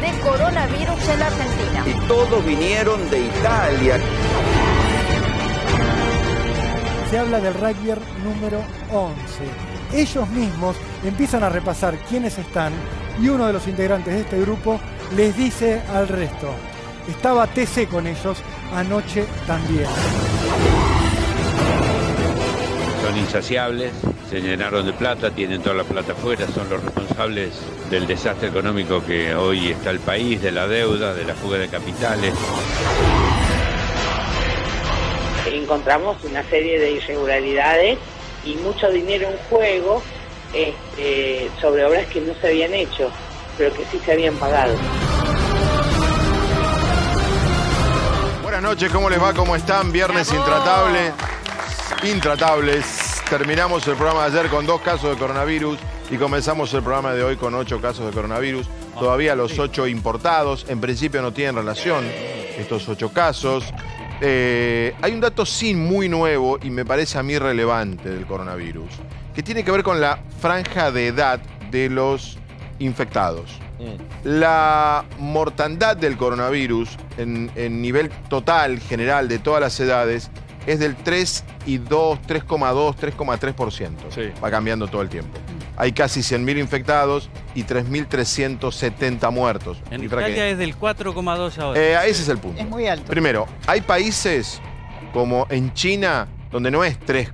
de coronavirus en la Argentina. Y todos vinieron de Italia. Se habla del rugby número 11. Ellos mismos empiezan a repasar quiénes están y uno de los integrantes de este grupo les dice al resto: estaba TC con ellos anoche también. Son insaciables, se llenaron de plata, tienen toda la plata afuera, son los responsables del desastre económico que hoy está el país, de la deuda, de la fuga de capitales. Encontramos una serie de irregularidades y mucho dinero en juego sobre obras que no se habían hecho, pero que sí se habían pagado. Buenas noches, ¿cómo les va? ¿Cómo están? Viernes intratables. Terminamos el programa de ayer con 2 casos de coronavirus y comenzamos el programa de hoy con 8 casos de coronavirus. Todavía los 8 importados, en principio no tienen relación estos 8 casos. Hay un dato muy nuevo y me parece a mí relevante del coronavirus, que tiene que ver con la franja de edad de los infectados. La mortandad del coronavirus en nivel total, general, de todas las edades, es del 3,2, 3,3%. Sí. Va cambiando todo el tiempo. Hay casi 100.000 infectados y 3.370 muertos. En Italia es del 4,2 ahora. Ese es el punto. Es muy alto. Primero, hay países como en China donde no es 3,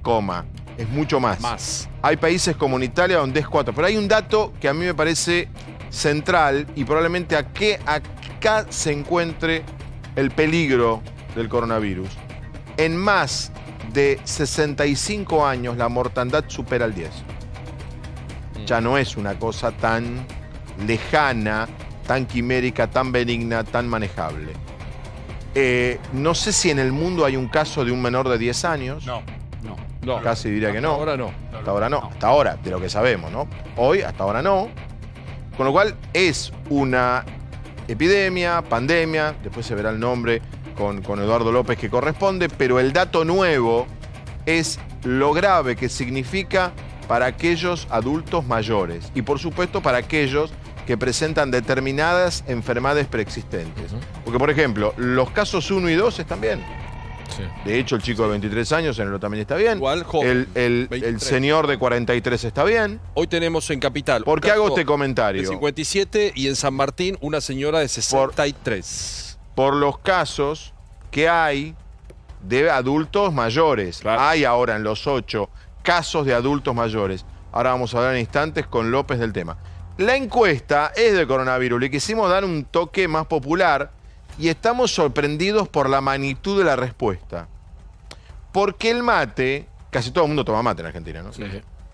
es mucho más. Hay países como en Italia donde es 4. Pero hay un dato que a mí me parece central y probablemente acá se encuentre el peligro del coronavirus. En más de 65 años la mortandad supera el 10. Ya no es una cosa tan lejana, tan quimérica, tan benigna, tan manejable. No sé si en el mundo hay un caso de un menor de 10 años. No. Casi diría que no. Hasta ahora no. Hasta ahora no. Hasta ahora, de lo que sabemos, ¿no? Hoy, hasta ahora no. Con lo cual es una epidemia, pandemia, después se verá el nombre con Eduardo López que corresponde, pero el dato nuevo es lo grave que significa para aquellos adultos mayores y por supuesto para aquellos que presentan determinadas enfermedades preexistentes. Porque, por ejemplo, los casos 1 y 2 están bien. Sí. De hecho, el chico de 23 años en el también está bien. Igual, joven, el señor de 43 está bien. Hoy tenemos en Capital. ¿Por qué hago este comentario? De 57 y en San Martín una señora de 63. Por los casos que hay de adultos mayores. Claro. Hay ahora en los 8 casos de adultos mayores. Ahora vamos a hablar en instantes con López del tema. La encuesta es de coronavirus. Le quisimos dar un toque más popular y estamos sorprendidos por la magnitud de la respuesta. Porque el mate, casi todo el mundo toma mate en Argentina, ¿no? Sí.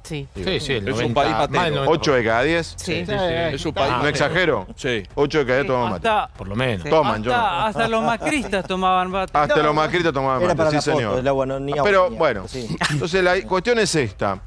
Sí, es un país matero. 8 de cada 10. Sí. Es un país ¿No exagero? Sí. 8 de cada 10 toman mate. Por lo menos. Toman, yo no. Hasta los macristas tomaban mate. Hasta los macristas tomaban Era mate, para sí, la foto, señor. el agua no, ni agua Pero tenía. bueno, Sí. entonces la cuestión es esta.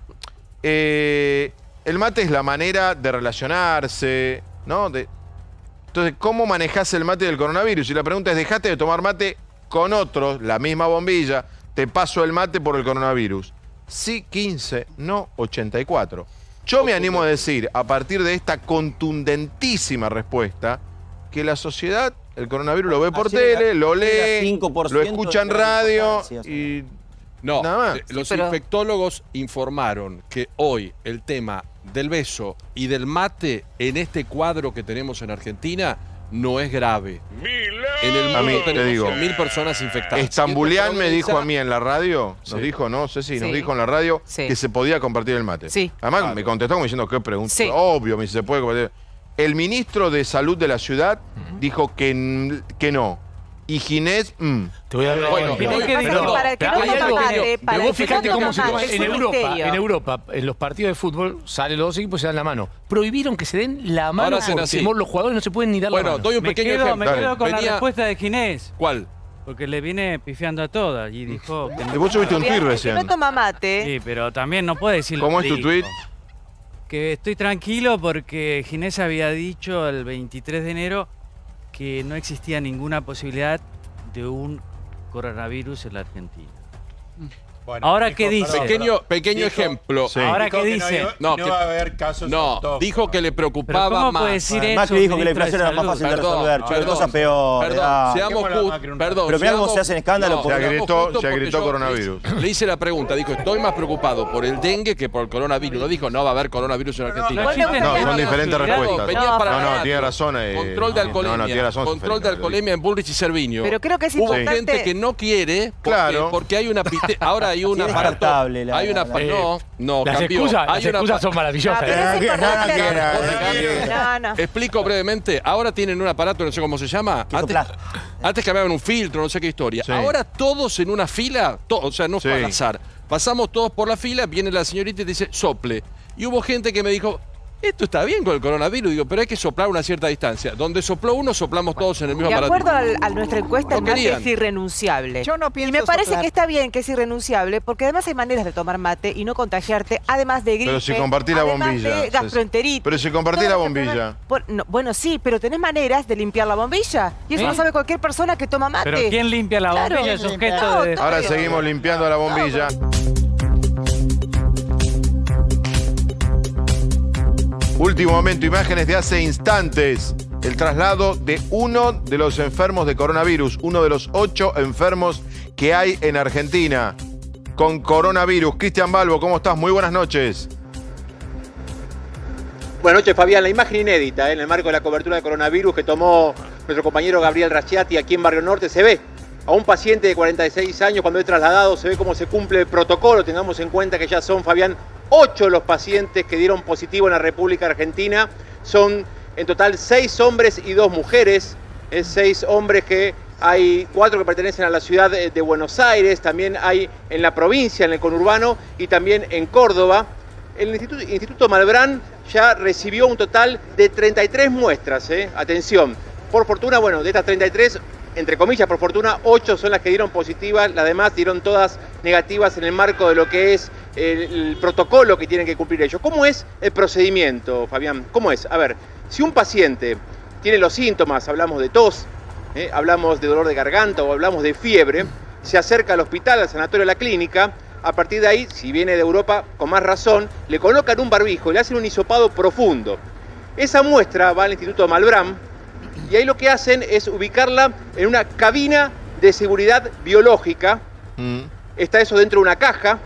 El mate es la manera de relacionarse, ¿no? Entonces, ¿cómo manejás el mate del coronavirus? Y la pregunta es, ¿dejaste de tomar mate con otros, la misma bombilla, te paso el mate por el coronavirus? Sí, 15, no 84. Yo me animo a decir, a partir de esta contundentísima respuesta, que la sociedad, el coronavirus lo ve por tele, lo lee, lo escucha en radio y No, nada más. los infectólogos informaron que hoy el tema del beso y del mate en este cuadro que tenemos en Argentina no es grave. En el mundo tenemos 100.000 personas infectadas. Estambulián me dijo a mí en la radio, nos dijo, ¿no? Ceci, nos dijo en la radio que se podía compartir el mate. Sí. Además me contestó como diciendo, ¿qué pregunta? Sí. Obvio, me dice, ¿se puede compartir? El ministro de Salud de la ciudad dijo que no. Y Ginés, Te voy a hablar. Bueno, pero vos fijate cómo se toma en Europa, en los partidos de fútbol, salen los dos equipos y se dan la mano. Prohibieron que se den la mano Ahora hacen por así. temor, los jugadores no se pueden ni dar la mano. Bueno, doy un pequeño ejemplo. Me quedo con la respuesta de Ginés. ¿Cuál? Porque le viene pifiando a todas y dijo que vos subiste un tuit recién. No toma mate. Sí, pero también no puede decir. ¿Cómo es tu tuit? Que estoy tranquilo porque Ginés había dicho el 23 de enero que no existía ninguna posibilidad de un coronavirus en la Argentina. Bueno, Ahora, ¿qué dice? Pequeño ejemplo. Sí. Ahora, Dijo ¿qué que dice? No va a haber casos No, autóctonos. dijo que le ¿Pero preocupaba cómo más. puede decir Además eso? que dijo que la ministro de inflación era más Salud? fácil de resolver. Hay cosas peores. Perdón, seamos Dejémoslo a justos. Macri un Perdón, Pero mirá cómo seamos- se hacen escándalo No, por- Se seamos agrietó- justos se porque agrietó yo coronavirus. Le hice la pregunta, dijo, estoy más preocupado por el dengue que por el coronavirus. No dijo, no va a haber coronavirus en Argentina. no existe No, ninguna son diferentes posibilidad. respuestas. Venía para No, atrás. tiene razón. Control de alcoholemia. No, tiene razón. Control de alcoholemia en Bullrich y Cerviño. Pero creo que es Hubo importante- gente que no quiere porque, Claro. porque hay una ahora hay un Sí, es aparato. descartable Hay una no, Las cambió. excusas, Hay una son No, maravillosas. pero es importante. no, No, no. Explico brevemente. Ahora tienen un aparato, no sé cómo se llama. Que sopla. Antes cambiaban un filtro, no sé qué historia. Sí. Ahora todos en una fila, o sea, no fue Sí. al azar. Pasamos todos por la fila, viene la señorita y dice, sople. Y hubo gente que me dijo, esto está bien con el coronavirus. Digo, pero hay que soplar a una cierta distancia. Donde sopló uno, soplamos todos en el mismo De aparato. acuerdo a nuestra encuesta, No el mate querían. es irrenunciable. Yo no Y pienso me parece soplar. que está bien que es irrenunciable, porque además hay maneras de tomar mate y no contagiarte, además de gripe, Pero si compartís la además bombilla. de gastroenteritis. Pero si compartís la Todas las bombilla. enfermedades- No, bueno, sí, pero tenés maneras de limpiar la bombilla. Y eso ¿Eh? lo sabe cualquier persona que toma mate. Pero ¿quién limpia la Claro. bombilla? Es objeto No, de... todo. Ahora seguimos limpiando la bombilla. Último momento, imágenes de hace instantes. El traslado de uno de los enfermos de coronavirus, uno de los 8 enfermos que hay en Argentina con coronavirus. Cristian Balbo, ¿cómo estás? Muy buenas noches. Buenas noches, Fabián. La imagen inédita en el marco de la cobertura de coronavirus que tomó nuestro compañero Gabriel Racciati aquí en Barrio Norte. Se ve a un paciente de 46 años cuando es trasladado, se ve cómo se cumple el protocolo. Tengamos en cuenta que ya son, Fabián, 8 los pacientes que dieron positivo en la República Argentina. Son en total 6 hombres y 2 mujeres. Es 6 hombres que hay 4 que pertenecen a la ciudad de Buenos Aires, también hay en la provincia, en el conurbano y también en Córdoba. El Instituto Malbrán ya recibió un total de 33 muestras, atención. Por fortuna, bueno, de estas 33, entre comillas, por fortuna, 8 son las que dieron positivas, las demás dieron todas negativas en el marco de lo que es el protocolo que tienen que cumplir ellos. ¿Cómo es el procedimiento, Fabián? ¿Cómo es? A ver, si un paciente tiene los síntomas, hablamos de tos, hablamos de dolor de garganta o hablamos de fiebre, se acerca al hospital, al sanatorio, a la clínica. A partir de ahí, si viene de Europa, con más razón, le colocan un barbijo y le hacen un hisopado profundo. Esa muestra va al Instituto Malbrán y ahí lo que hacen es ubicarla en una cabina de seguridad biológica. Está eso dentro de una caja,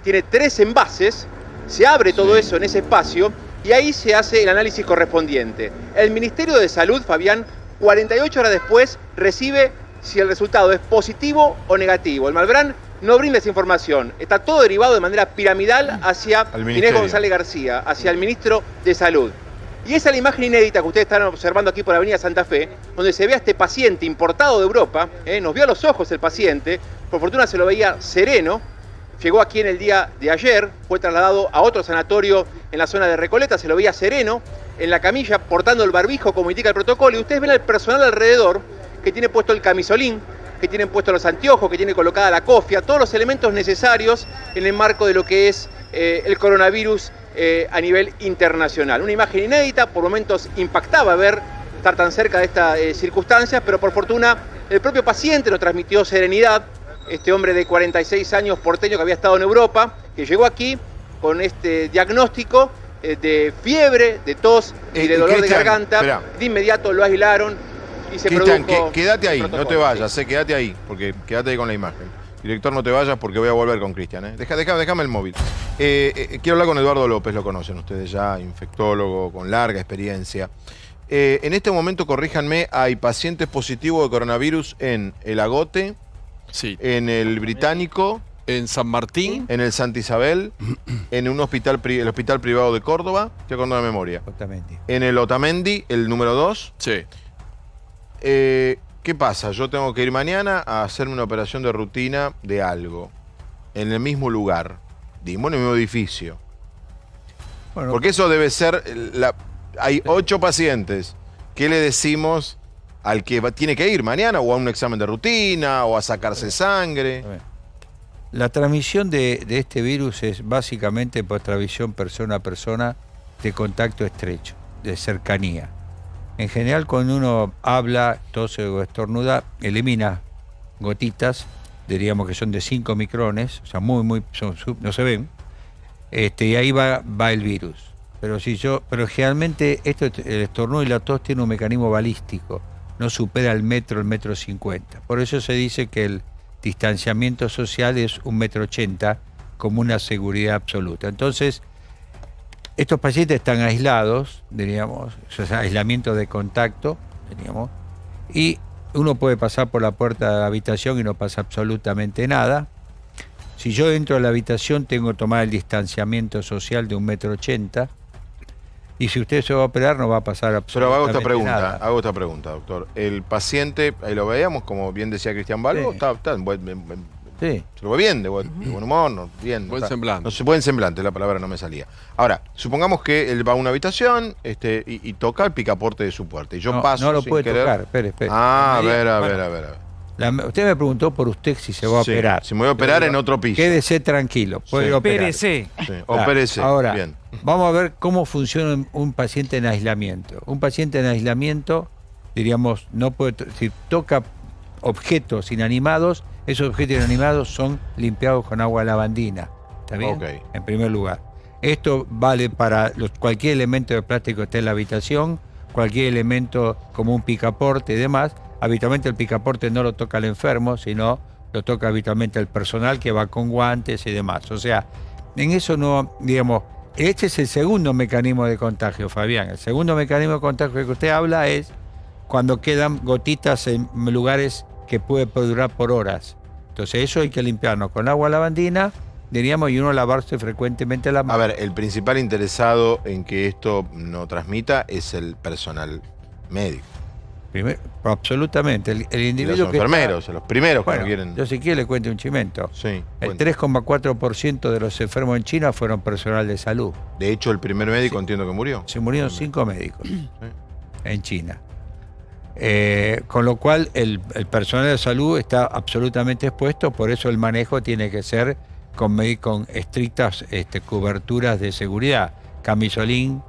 tiene 3 envases, se abre todo eso en ese espacio y ahí se hace el análisis correspondiente. El Ministerio de Salud, Fabián, 48 horas después recibe si el resultado es positivo o negativo. El Malbrán no brinda esa información. Está todo derivado de manera piramidal hacia Inés González García, hacia el ministro de Salud. Y esa es la imagen inédita que ustedes están observando aquí por Avenida Santa Fe, donde se ve a este paciente importado de Europa, nos vio a los ojos el paciente, por fortuna se lo veía sereno, llegó aquí en el día de ayer, fue trasladado a otro sanatorio en la zona de Recoleta, se lo veía sereno, en la camilla, portando el barbijo como indica el protocolo, y ustedes ven al personal alrededor, que tiene puesto el camisolín, que tienen puestos los anteojos, que tiene colocada la cofia, todos los elementos necesarios en el marco de lo que es el coronavirus a nivel internacional. Una imagen inédita, por momentos impactaba estar tan cerca de estas circunstancias, pero por fortuna el propio paciente nos transmitió serenidad, este hombre de 46 años porteño que había estado en Europa, que llegó aquí con este diagnóstico de fiebre, de tos y de dolor de garganta. Esperá. De inmediato lo aislaron y se Cristian, produjo quédate ahí, el no te protocolo. vayas, quédate ahí, porque quédate ahí con la imagen. Director, no te vayas porque voy a volver con Cristian. Déjame el móvil. Quiero hablar con Eduardo López, lo conocen ustedes ya, infectólogo con larga experiencia. En este momento, corríjanme, hay pacientes positivos de coronavirus en El Agote, sí, en el Británico, en San Martín, en el Santa Isabel, en un hospital, el hospital privado de Córdoba, estoy acordando de memoria. En el Otamendi, el número 2. Sí. ¿Qué pasa? Yo tengo que ir mañana a hacerme una operación de rutina de algo, en el mismo lugar, digamos, en el mismo edificio. Bueno, porque eso debe ser, hay 8 pacientes. ¿Qué le decimos al que tiene que ir mañana o a un examen de rutina o a sacarse sangre? La transmisión de este virus es básicamente por transmisión persona a persona de contacto estrecho, de cercanía. En general, cuando uno habla, tose o estornuda, elimina gotitas diríamos que son de 5 micrones, o sea, no se ven, y ahí va el virus. Pero generalmente el estornudo y la tos tiene un mecanismo balístico, no supera el metro 50. Por eso se dice que el distanciamiento social es 1,80 m como una seguridad absoluta. Entonces, estos pacientes están aislados, diríamos, o sea, aislamiento de contacto, diríamos, y uno puede pasar por la puerta de la habitación y no pasa absolutamente nada. Si yo entro a la habitación tengo que tomar el distanciamiento social de 1,80 m, y si usted se va a operar no va a pasar absolutamente nada. Hago esta pregunta, doctor. El paciente, ahí lo veíamos, como bien decía Cristian Balbo, Sí. está en buen, Sí. se lo ve bien, de buen humor, bien. Buen semblante. No sé, buen semblante, la palabra no me salía. Ahora, supongamos que él va a una habitación y toca el picaporte de su puerta. Y yo paso No lo sin puede querer. tocar, espere. Ah, a ver. Usted me preguntó por usted si se va a Sí, operar. si me voy a operar en otro piso. Quédese tranquilo, puede operar. Opérese. Sí, Claro. opérese. Ahora, Bien. vamos a ver cómo funciona un paciente en aislamiento. Un paciente en aislamiento, diríamos, no puede, si toca objetos inanimados, esos objetos inanimados son limpiados con agua lavandina. ¿Está bien? Ok. En primer lugar. Esto vale para cualquier elemento de plástico que esté en la habitación, cualquier elemento como un picaporte y demás. Habitualmente el picaporte no lo toca el enfermo, sino lo toca habitualmente el personal que va con guantes y demás. O sea, en eso no, digamos, este es el segundo mecanismo de contagio, Fabián. El segundo mecanismo de contagio que usted habla es cuando quedan gotitas en lugares que puede durar por horas. Entonces eso hay que limpiarnos con agua lavandina, diríamos, y uno lavarse frecuentemente las manos. A ver, el principal interesado en que esto no transmita es el personal médico. Absolutamente. El Y individuo los que enfermeros, los primeros que Bueno, no quieren. yo si quiere le cuento un chimento. Sí, El cuente. 3,4% de los enfermos en China fueron personal de salud. De hecho, el primer médico entiendo que murió. Se murieron 5 médicos en China. Con lo cual el personal de salud está absolutamente expuesto, por eso el manejo tiene que ser con estrictas coberturas de seguridad. Camisolín,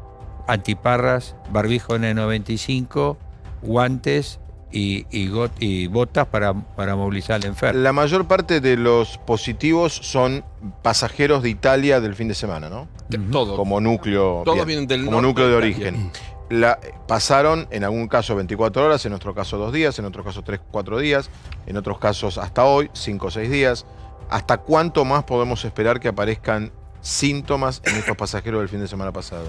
antiparras, barbijo N95, guantes y botas para movilizar al enfermo. La mayor parte de los positivos son pasajeros de Italia del fin de semana, ¿no? Todo. Como núcleo. Todos bien, vienen del como norte núcleo de de Italia. origen. Pasaron en algún caso 24 horas, en otro caso 2 días, en otro caso 3-4 días, en otros casos hasta hoy, 5 o 6 días. ¿Hasta cuánto más podemos esperar que aparezcan síntomas en estos pasajeros del fin de semana pasado?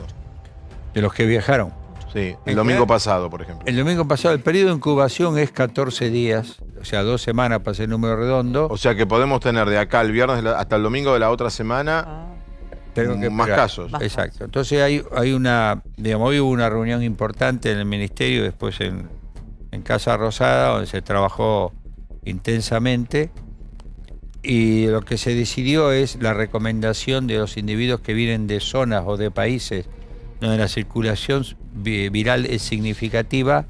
De los que viajaron. Sí, el domingo pasado, por ejemplo. El domingo pasado, el periodo de incubación es 14 días, o sea, 2 semanas para ser número redondo. O sea que podemos tener de acá el viernes hasta el domingo de la otra semana Tengo que más esperar. casos. Exacto. Entonces hay una, digamos, hoy hubo una reunión importante en el ministerio, después en Casa Rosada, donde se trabajó intensamente, y lo que se decidió es la recomendación de los individuos que vienen de zonas o de países donde la circulación viral es significativa,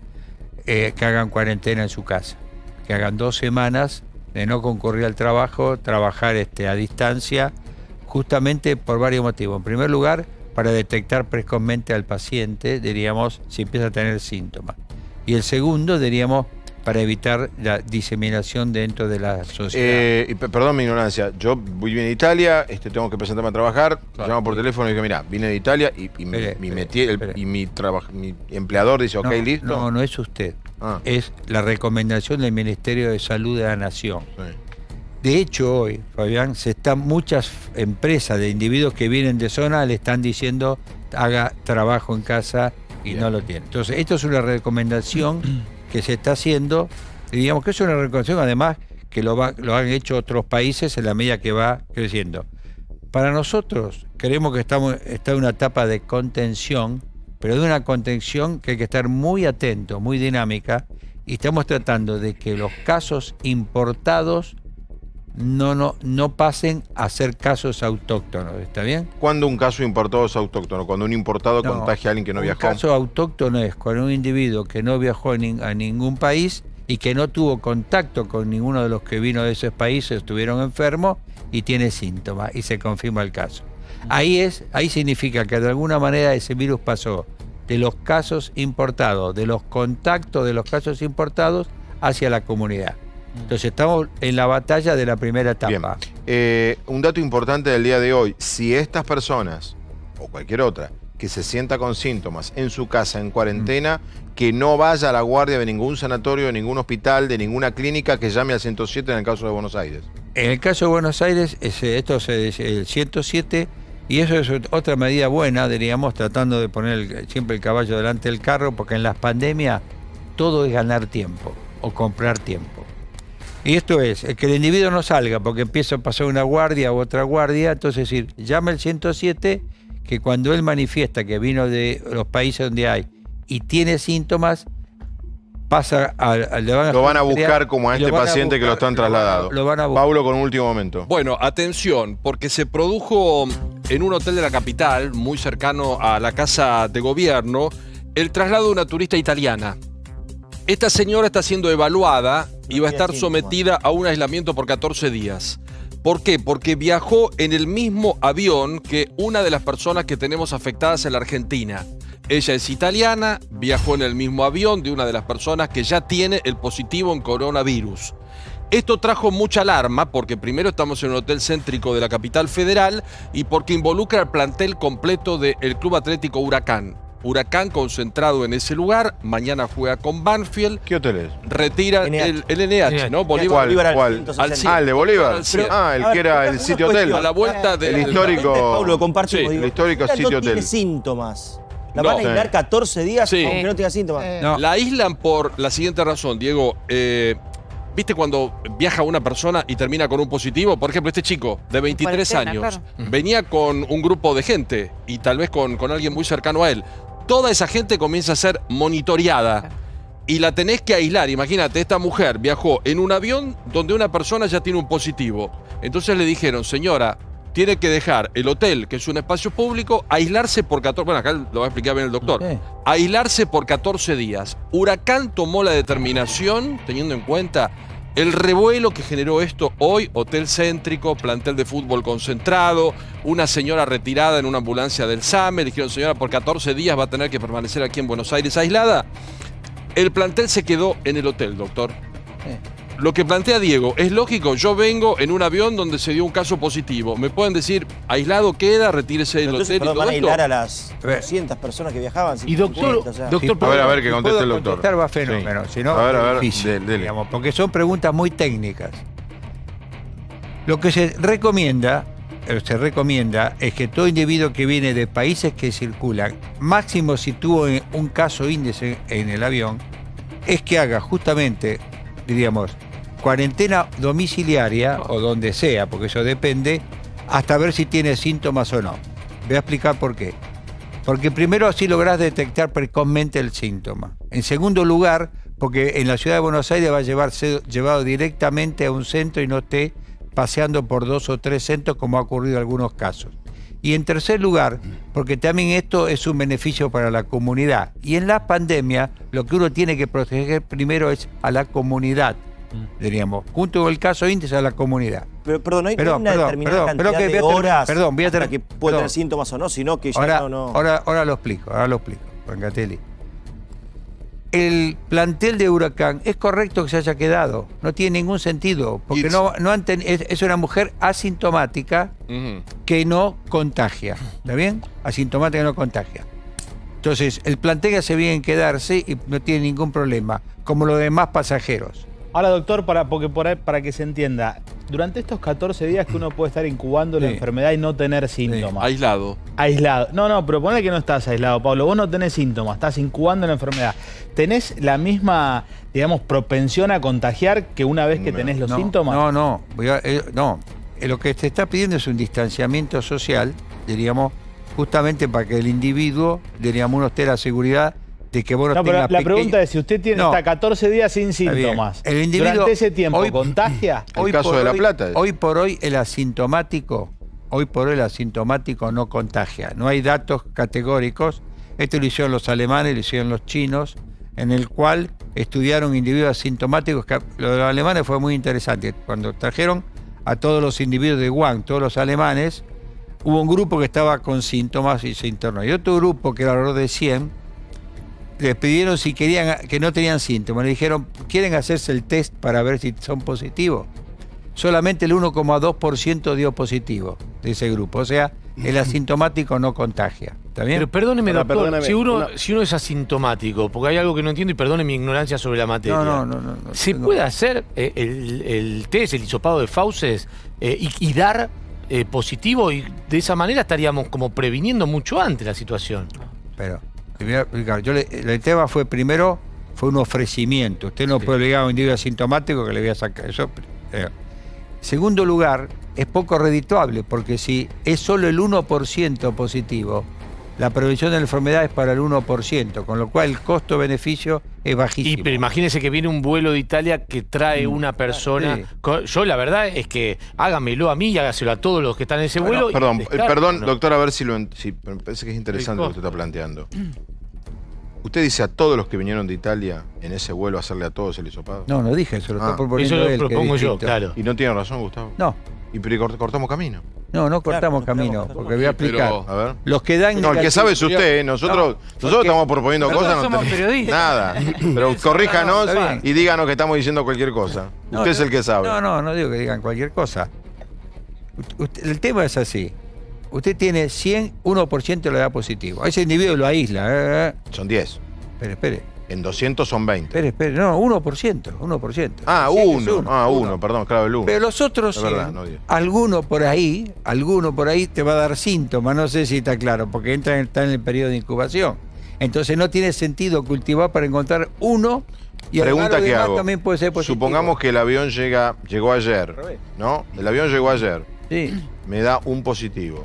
que hagan cuarentena en su casa, que hagan 2 semanas de no concurrir al trabajo, trabajar a distancia, justamente por varios motivos. En primer lugar, para detectar precozmente al paciente, diríamos, si empieza a tener síntomas. Y el segundo, diríamos, para evitar la diseminación dentro de la sociedad. Perdón mi ignorancia, yo vine de Italia, tengo que presentarme a trabajar, llamo por teléfono y digo, mira, vine de Italia y mi empleador dice, ok, listo. No es usted. Es la recomendación del Ministerio de Salud de la Nación. Sí. De hecho, hoy, Fabián, muchas empresas de individuos que vienen de zona le están diciendo haga trabajo en casa y no lo tiene. Entonces, esto es una recomendación que se está haciendo, y digamos que es una recomendación además que lo han hecho otros países en la medida que va creciendo. Para nosotros, creemos que está en una etapa de contención, pero de una contención que hay que estar muy atento, muy dinámica, y estamos tratando de que los casos importados no pasen a ser casos autóctonos, ¿está bien? ¿Cuándo un caso importado es autóctono? Cuando un importado contagia a alguien que no viajó. Un caso autóctono es con un individuo que no viajó a ningún país y que no tuvo contacto con ninguno de los que vino de esos países, estuvieron enfermos y tiene síntomas y se confirma el caso. Ahí significa que de alguna manera ese virus pasó de los casos importados, de los contactos de los casos importados hacia la comunidad. Entonces estamos en la batalla de la primera etapa. Bien. Un dato importante del día de hoy, si estas personas, o cualquier otra, que se sienta con síntomas en su casa, en cuarentena, que no vaya a la guardia de ningún sanatorio, de ningún hospital, de ninguna clínica, que llame al 107 en el caso de Buenos Aires. En el caso de Buenos Aires, esto es el 107, y eso es otra medida buena, diríamos, tratando de poner siempre el caballo delante del carro, porque en las pandemias todo es ganar tiempo o comprar tiempo. Y esto es, que el individuo no salga porque empieza a pasar una guardia u otra guardia, entonces decir, llama al 107, que cuando él manifiesta que vino de los países donde hay y tiene síntomas, pasa lo van a buscar como a este paciente que lo están trasladando. Pablo, con un último momento. Bueno, atención, porque se produjo en un hotel de la capital, muy cercano a la Casa de Gobierno, el traslado de una turista italiana. Esta señora está siendo evaluada y va a estar sometida a un aislamiento por 14 días. ¿Por qué? Porque viajó en el mismo avión que una de las personas que tenemos afectadas en la Argentina. Ella es italiana, viajó en el mismo avión de una de las personas que ya tiene el positivo en coronavirus. Esto trajo mucha alarma porque primero estamos en un hotel céntrico de la capital federal y porque involucra al plantel completo del Club Atlético Huracán. Huracán concentrado en ese lugar, mañana juega con Banfield. ¿Qué hotel es? Retira el NH, ¿no? Bolívar. ¿Cuál? El de Bolívar. El que era el sitio hotel. A la vuelta del histórico. Pablo, comparte el histórico sitio hotel. Tiene síntomas. ¿La van a aislar 14 días aunque no tenga síntomas? La aíslan por la siguiente razón, Diego. ¿Viste cuando viaja una persona y termina con un positivo? Por ejemplo, este chico de 23 años venía con un grupo de gente y tal vez con alguien muy cercano a él. Toda esa gente comienza a ser monitoreada y la tenés que aislar. Imagínate, esta mujer viajó en un avión donde una persona ya tiene un positivo. Entonces le dijeron, señora, tiene que dejar el hotel, que es un espacio público, aislarse por 14... Bueno, acá lo va a explicar bien el doctor. Aislarse por 14 días. Huracán tomó la determinación, teniendo en cuenta el revuelo que generó esto hoy, hotel céntrico, plantel de fútbol concentrado, una señora retirada en una ambulancia del SAME, le dijeron, señora, por 14 días va a tener que permanecer aquí en Buenos Aires aislada. El plantel se quedó en el hotel, doctor. Lo que plantea Diego, es lógico, yo vengo en un avión donde se dio un caso positivo. Me pueden decir, aislado queda, retírese del hotel y todo van a esto. aislar a las 200 personas que viajaban. Y doctor, a ver, que conteste el doctor. Va fenómeno, si no, a ver, difícil, digamos, porque son preguntas muy técnicas. Lo que se recomienda es que todo individuo que viene de países que circulan, máximo si tuvo un caso índice en el avión, es que haga justamente, diríamos, cuarentena domiciliaria o donde sea, porque eso depende, hasta ver si tiene síntomas o no. Voy a explicar por qué. Porque primero así lográs detectar precozmente el síntoma. En segundo lugar, porque en la ciudad de Buenos Aires va a llevado directamente a un centro y no esté paseando por 2 o 3 centros como ha ocurrido en algunos casos. Y en tercer lugar, porque también esto es un beneficio para la comunidad. Y en la pandemia, lo que uno tiene que proteger primero es a la comunidad, diríamos. Junto con el caso índice a la comunidad. Pero perdón, no hay una determinada cantidad de horas hasta que puede tener síntomas o no, sino que ya ahora lo explico, Brancatelli. El plantel de Huracán es correcto que se haya quedado, no tiene ningún sentido, porque es una mujer asintomática que no contagia, ¿está bien? Asintomática que no contagia. Entonces, el plantel hace bien en quedarse y no tiene ningún problema, como los demás pasajeros. Ahora, doctor, para que se entienda, durante estos 14 días que uno puede estar incubando la enfermedad y no tener síntomas. Aislado. No, pero ponle que no estás aislado, Pablo. Vos no tenés síntomas, estás incubando la enfermedad. ¿Tenés la misma, digamos, propensión a contagiar que una vez que tenés los síntomas? No. Lo que te está pidiendo es un distanciamiento social, diríamos, justamente para que el individuo, diríamos, uno esté la seguridad de que vos no tengas pero la pregunta es, si usted tiene hasta 14 días sin síntomas, el individuo, durante ese tiempo, ¿contagia? El caso de La Plata. Hoy por hoy el asintomático no contagia. No hay datos categóricos. Esto lo hicieron los alemanes, lo hicieron los chinos, en el cual estudiaron individuos asintomáticos. Lo de los alemanes fue muy interesante. Cuando trajeron a todos los individuos de Wuhan, todos los alemanes, hubo un grupo que estaba con síntomas y se internó. Y otro grupo, que era alrededor de 100, les pidieron si querían, que no tenían síntomas. Le dijeron, ¿quieren hacerse el test para ver si son positivos? Solamente el 1,2% dio positivo de ese grupo. O sea, el asintomático no contagia. ¿Está bien? Pero perdóneme, doctor, perdóneme, si uno es asintomático, porque hay algo que no entiendo y perdone mi ignorancia sobre la materia. No. ¿Se puede hacer el test, el hisopado de fauces y dar positivo? Y de esa manera estaríamos como previniendo mucho antes la situación. Pero, el tema fue primero, fue un ofrecimiento. Usted no puede obligar a un individuo asintomático que le voy a sacar eso. Segundo lugar, es poco redituable, porque si es solo el 1% positivo, la prevención de la enfermedad es para el 1%, con lo cual el costo-beneficio es bajísimo. Pero imagínese que viene un vuelo de Italia que trae una persona. Sí. Yo la verdad es que hágamelo a mí y hágaselo a todos los que están en ese vuelo. Perdón, doctor, a ver si me parece que es interesante lo que usted está planteando. ¿Usted dice a todos los que vinieron de Italia en ese vuelo hacerle a todos el hisopado? No dije eso, lo está proponiendo eso lo él, propongo yo, claro. ¿Y no tiene razón, Gustavo? No. ¿Y pero cortamos camino? No cortamos camino, porque voy a explicar. A ver. Los que dan No, el que sabe es usted, ¿eh? Nosotros estamos proponiendo cosas, no somos periodistas. nada. Pero corríjanos y díganos que estamos diciendo cualquier cosa. Usted es el que sabe. No digo que digan cualquier cosa. El tema es así. Usted tiene 100, 1% le da positivo. A ese individuo lo aísla. Son 10. Espere. En 200 son 20. Espere. No, 1%. Ah, 1. Perdón, claro, el 1. Pero los otros 100, verdad, no 10. alguno por ahí te va a dar síntomas. No sé si está claro, porque está en el periodo de incubación. Entonces no tiene sentido cultivar para encontrar uno. Y pregunta que hago. También puede ser positivo. Supongamos que el avión llegó ayer, ¿no? El avión llegó ayer. Sí. Me da un positivo.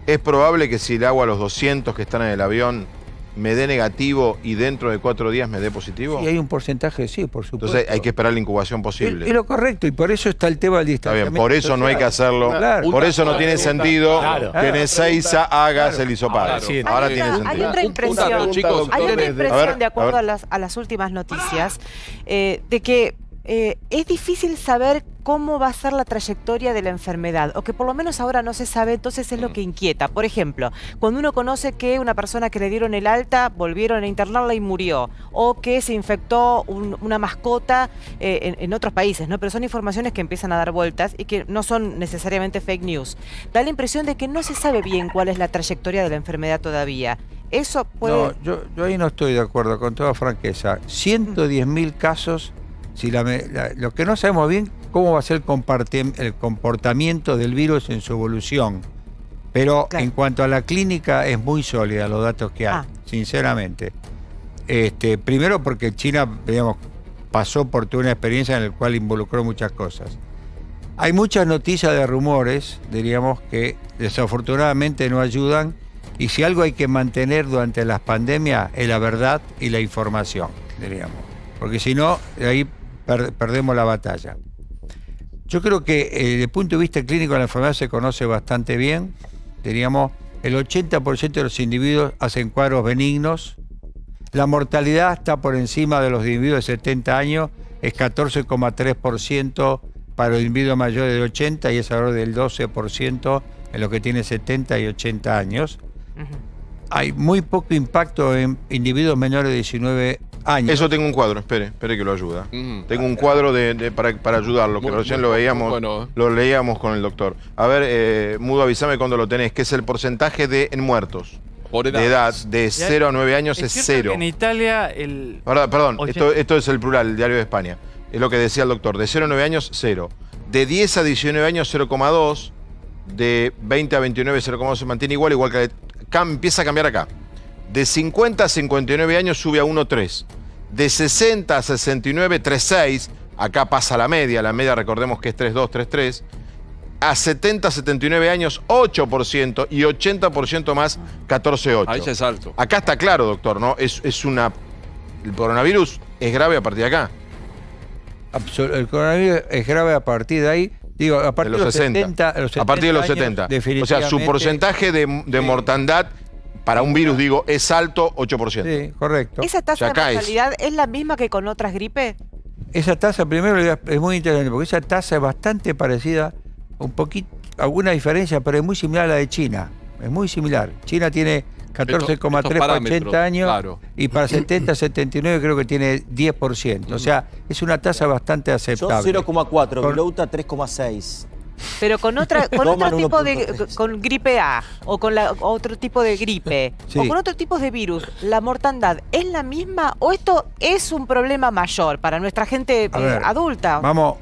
¿Es probable que si le hago a los 200 que están en el avión me dé negativo y dentro de 4 días me dé positivo? Sí, hay un porcentaje, sí, por supuesto. Entonces hay que esperar la incubación posible. Es lo correcto, y por eso está el tema del distanciamiento. Está bien, por eso no hay que hacerlo. Claro. Por eso no tiene sentido que en Ezeiza hagas el hisopado. Ahora tiene sentido. Hay otra impresión, de acuerdo a las últimas noticias, de que es difícil saber cómo va a ser la trayectoria de la enfermedad, o que por lo menos ahora no se sabe, entonces es lo que inquieta. Por ejemplo, cuando uno conoce que una persona que le dieron el alta, volvieron a internarla y murió, o que se infectó una mascota en otros países, ¿no? Pero son informaciones que empiezan a dar vueltas y que no son necesariamente fake news. Da la impresión de que no se sabe bien cuál es la trayectoria de la enfermedad todavía. Eso puede... No, yo ahí no estoy de acuerdo, con toda franqueza. 110.000 casos. Si lo que no sabemos bien cómo va a ser el comportamiento del virus en su evolución. Pero en cuanto a la clínica es muy sólida los datos que hay, sinceramente. Primero porque China, digamos, pasó por toda una experiencia en la cual involucró muchas cosas. Hay muchas noticias de rumores, diríamos, que desafortunadamente no ayudan, y si algo hay que mantener durante las pandemias es la verdad y la información, diríamos. Porque si no, de ahí perdemos la batalla. Yo creo que desde el punto de vista clínico la enfermedad se conoce bastante bien. Diríamos, el 80% de los individuos hacen cuadros benignos. La mortalidad está por encima de los individuos de 70 años, es 14,3% para los individuos mayores de 80 y es alrededor del 12% en los que tienen 70 y 80 años. Hay muy poco impacto en individuos menores de 19 años. Eso tengo un cuadro, espere que lo ayuda. Tengo un cuadro para ayudarlo, que recién lo veíamos, bueno. Lo leíamos con el doctor. A ver, Mudo, avísame cuando lo tenés, que es el porcentaje en muertos. Por edad. De edad, de 0 a 9 años es 0. En Italia el... Perdón, esto es el plural, el Diario de España. Es lo que decía el doctor. De 0 a 9 años, 0. De 10 a 19 años, 0,2. De 20 a 29, 0,2 se mantiene igual que empieza a cambiar acá. De 50 a 59 años sube a 1,3. De 60 a 69, 3,6. Acá pasa la media recordemos que es 3,2, 3,3. A 70 a 79 años, 8%. Y 80% más, 14,8. Ahí es alto. Acá está claro, doctor, ¿no? El coronavirus es grave a partir de acá. El coronavirus es grave a partir de ahí. Digo, a partir de los 70. A partir de los 70. O sea, su porcentaje de mortandad para un virus, digo, es alto, 8%. Sí, correcto. ¿Esa tasa de mortalidad es la misma que con otras gripes? Esa tasa, primero, es muy interesante, porque esa tasa es bastante parecida, un poquito, alguna diferencia, pero es muy similar a la de China. Es muy similar. China tiene 14,3 para 80 años, claro. Y para 70, 79 creo que tiene 10%. O sea, es una tasa bastante aceptable. Yo 0,4, Vilouta 3,6. Pero con otro tipo de, con gripe A o con otro tipo de gripe o con otro tipo de virus, ¿la mortandad es la misma o esto es un problema mayor para nuestra gente adulta? Vamos,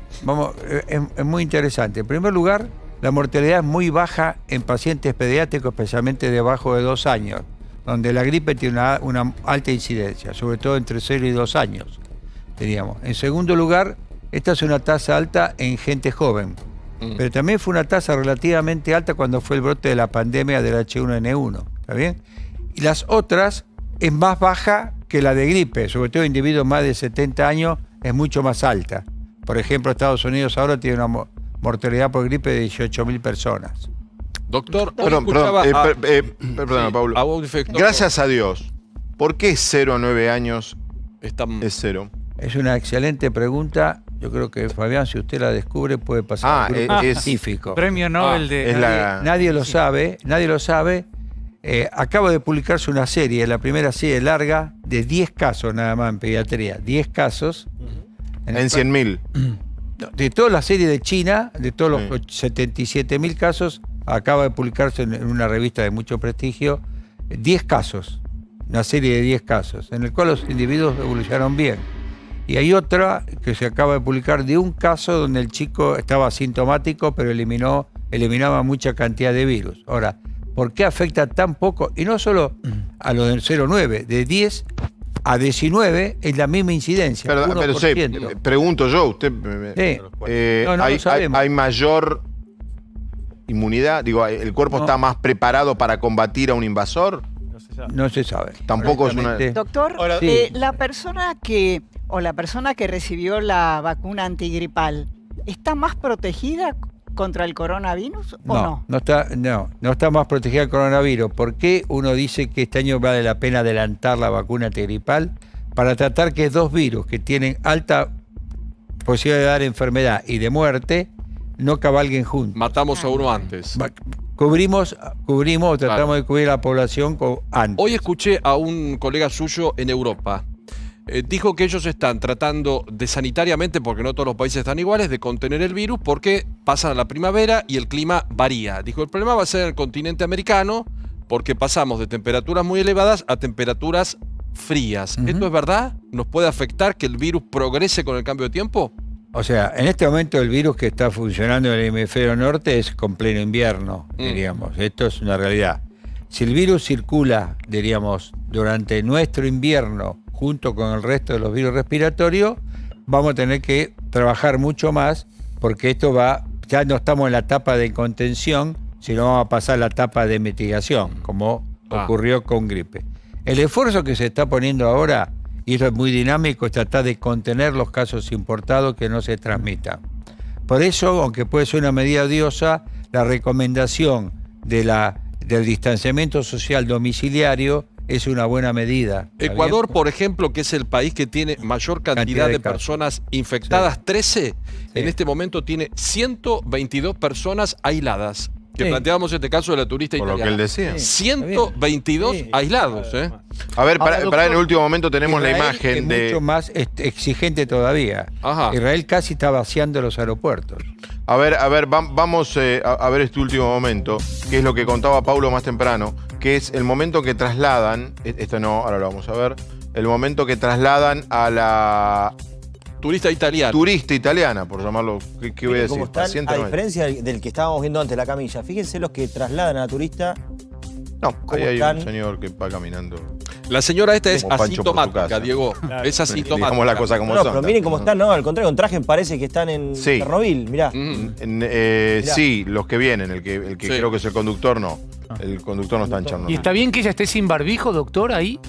es muy interesante. En primer lugar, la mortalidad es muy baja en pacientes pediátricos, especialmente debajo de 2 años, donde la gripe tiene una alta incidencia, sobre todo entre 0 y 2 años, diríamos. En segundo lugar, esta es una tasa alta en gente joven. Pero también fue una tasa relativamente alta cuando fue el brote de la pandemia del H1N1, ¿está bien? Y las otras es más baja que la de gripe, sobre todo en individuos más de 70 años es mucho más alta. Por ejemplo, Estados Unidos ahora tiene una mortalidad por gripe de 18.000 personas. Doctor, perdón, Pablo. Gracias a Dios, ¿por qué 0 a 9 años es 0? Es una excelente pregunta. Yo creo que, Fabián, si usted la descubre, puede pasar a un grupo científico. Premio Nobel de... Nadie lo sabe, nadie lo sabe. Acaba de publicarse una serie, la primera serie larga, de 10 casos nada más en pediatría. 10 casos. En 100.000. De toda la serie de China, de todos los 77.000 casos, acaba de publicarse en una revista de mucho prestigio, 10 casos. Una serie de 10 casos, en el cual los individuos evolucionaron bien. Y hay otra que se acaba de publicar de un caso donde el chico estaba asintomático, pero eliminaba mucha cantidad de virus. Ahora, ¿por qué afecta tan poco? Y no solo a los del 0,9, de 10 a 19 es la misma incidencia. Pero sí, pregunto yo, usted... ¿hay mayor inmunidad? Digo, ¿el cuerpo está más preparado para combatir a un invasor? No se sabe. Tampoco es una... Doctor, la persona que recibió la vacuna antigripal, ¿está más protegida contra el coronavirus o no? No está más protegida del coronavirus. ¿Por qué uno dice que este año vale la pena adelantar la vacuna antigripal? Para tratar que 2 virus que tienen alta posibilidad de dar enfermedad y de muerte no cabalguen juntos. Matamos a uno antes. Cubrimos, tratamos de cubrir a la población antes. Hoy escuché a un colega suyo en Europa. Dijo que ellos están tratando de sanitariamente, porque no todos los países están iguales, de contener el virus porque pasan a la primavera y el clima varía. Dijo, el problema va a ser en el continente americano porque pasamos de temperaturas muy elevadas a temperaturas frías. ¿Esto es verdad? ¿Nos puede afectar que el virus progrese con el cambio de tiempo? O sea, en este momento el virus que está funcionando en el hemisferio norte es con pleno invierno, diríamos. Esto es una realidad. Si el virus circula, diríamos, durante nuestro invierno, junto con el resto de los virus respiratorios, vamos a tener que trabajar mucho más porque ya no estamos en la etapa de contención, sino vamos a pasar a la etapa de mitigación, como ocurrió con gripe. El esfuerzo que se está poniendo ahora, y eso es muy dinámico, es tratar de contener los casos importados que no se transmitan. Por eso, aunque puede ser una medida odiosa, la recomendación del distanciamiento social domiciliario es una buena medida. Ecuador, por ejemplo, que es el país que tiene mayor cantidad de personas infectadas, 13, en este momento tiene 122 personas aisladas. Que planteábamos este caso de la turista italiana. Por lo que él decía. 122 aislados. A ver, para en el último momento tenemos Israel, la imagen es mucho más exigente todavía. Israel casi está vaciando los aeropuertos. A ver, vamos a ver este último momento, que es lo que contaba Paulo más temprano, que es el momento que trasladan, esto no, ahora lo vamos a ver, el momento que trasladan a la... Turista italiana, por llamarlo, ¿qué voy a decir? Están, a diferencia del que estábamos viendo antes, la camilla, fíjense los que trasladan a la turista. No, ahí hay un señor que va caminando. La señora esta es asintomática, Diego. Es asintomática. Digamos las cosas como son. Pero miren cómo están, no, al contrario, en traje parece que están en Chernobyl, mirá. Mirá. Sí, los que vienen, el que creo que es el conductor, no. El conductor no está en Chernobyl. ¿Y está bien que ella esté sin barbijo, doctor, ahí?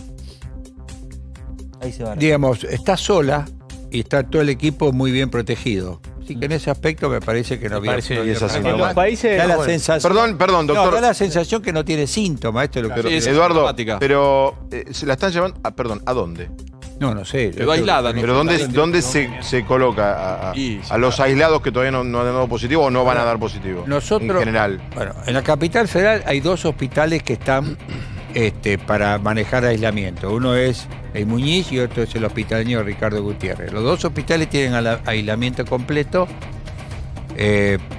Ahí se va. Digamos, está sola y está todo el equipo muy bien protegido. Así que en ese aspecto me parece que no viene. En los países... Da la sensación, perdón, doctor. Da la sensación que no tiene síntomas. Esto es lo que Eduardo, pero se la están llevando... ¿a dónde? No sé. Quedó aislada. ¿Pero dónde se coloca a los aislados que todavía no han dado positivo o no van a dar positivo? Nosotros, en general. Bueno, en la capital federal hay 2 hospitales que están para manejar aislamiento. Uno es el Muñiz y otro es el hospitalario Ricardo Gutiérrez. Los dos hospitales tienen aislamiento completo.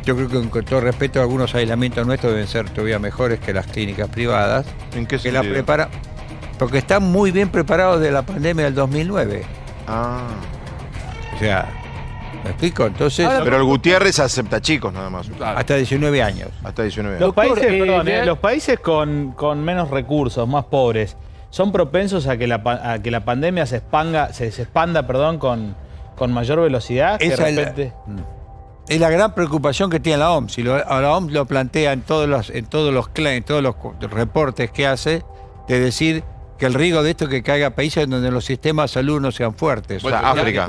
Yo creo que con todo respeto, algunos aislamientos nuestros deben ser todavía mejores que las clínicas privadas. ¿En qué que sentido? Porque están muy bien preparados de la pandemia del 2009. Ah. O sea, ¿me explico? Entonces, pero el Gutiérrez acepta chicos nada más. Hasta 19 años. Hasta 19 años. Los países con menos recursos, más pobres, ¿son propensos a que la pandemia se expanda con mayor velocidad? Es la gran preocupación que tiene la OMS. Y la OMS lo plantea en todos los reportes que hace, de decir que el riesgo de esto es que caiga a países donde los sistemas de salud no sean fuertes. O sea, África.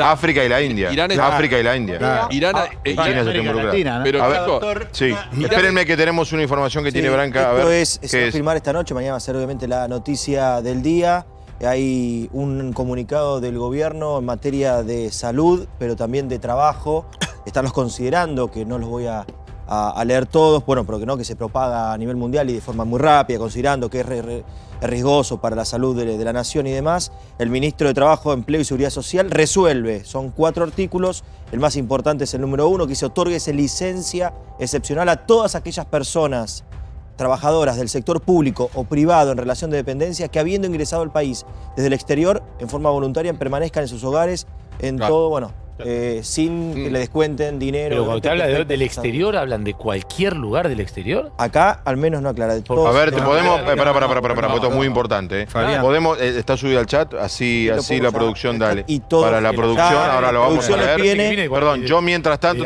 África y la India. África y la India. Irán China se está involucrada. Pero, a ver, doctor, sí. Espérenme que tenemos una información que tiene Branca. A ver, se va a firmar esta noche, mañana va a ser obviamente la noticia del día. Hay un comunicado del gobierno en materia de salud, pero también de trabajo. Están considerando, que no los voy a leer todos, bueno, pero que no, que se propaga a nivel mundial y de forma muy rápida, considerando que es riesgoso para la salud de la nación y demás. El ministro de Trabajo, Empleo y Seguridad Social resuelve, son 4 artículos, el más importante es el número 1, que se otorgue licencia excepcional a todas aquellas personas trabajadoras del sector público o privado en relación de dependencia que, habiendo ingresado al país desde el exterior en forma voluntaria, permanezcan en sus hogares en todo, bueno, sin que le descuenten dinero. Pero cuando te habla del exterior, ¿hablan de cualquier lugar del exterior? Acá al menos no aclara. A ver, te podemos... Para, esto es muy importante. Podemos, está subido al chat, así la producción, dale. Para la producción, ahora lo vamos a leer. Perdón, yo mientras tanto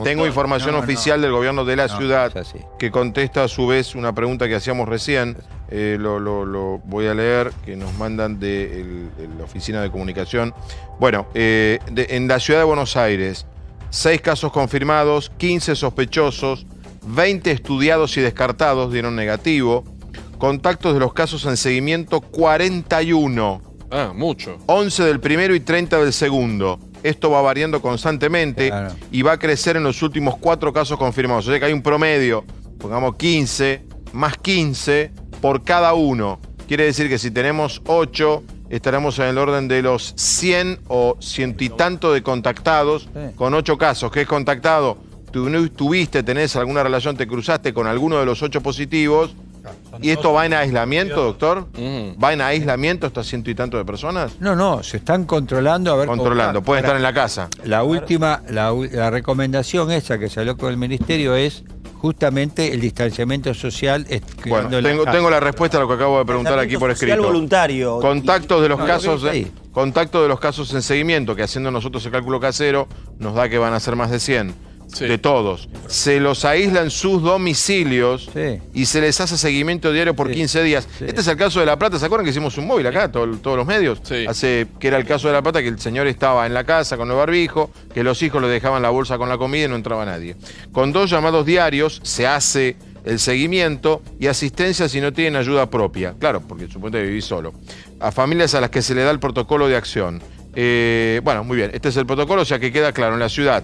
tengo información oficial del gobierno de la ciudad que contesta a su vez una pregunta que hacíamos recién. Lo voy a leer, que nos mandan de la oficina de comunicación. Bueno, en la ciudad de Buenos Aires, 6 casos confirmados, 15 sospechosos, 20 estudiados y descartados dieron negativo. Contactos de los casos en seguimiento, 41. Mucho. 11 del primero y 30 del segundo. Esto va variando constantemente y va a crecer en los últimos 4 casos confirmados. O sea que hay un promedio, pongamos 15, más 15 por cada uno. Quiere decir que si tenemos 8, estaremos en el orden de los 100 o 100 y tanto de contactados con 8 casos. ¿Qué es contactado? Tenés alguna relación, te cruzaste con alguno de los 8 positivos. ¿Y esto va en aislamiento, doctor? ¿Va en aislamiento estas 100 y tanto de personas? No, se están controlando. Pueden estar en la casa. La recomendación esa que salió con el ministerio es justamente el distanciamiento social. Bueno, tengo la respuesta a lo que acabo de preguntar aquí por escrito. Voluntario. Contactos de los casos en seguimiento, que haciendo nosotros el cálculo casero, nos da que van a ser más de 100. De todos. Se los aísla en sus domicilios y se les hace seguimiento diario por 15 días. Este es el caso de La Plata. ¿Se acuerdan que hicimos un móvil acá, todos los medios? Que era el caso de La Plata, que el señor estaba en la casa con el barbijo, que los hijos le dejaban la bolsa con la comida y no entraba nadie. Con 2 llamados diarios se hace el seguimiento y asistencia si no tienen ayuda propia. Claro, porque supongo que vivís solo. A familias a las que se le da el protocolo de acción. Bueno, muy bien. Este es el protocolo, o sea que queda claro. En la ciudad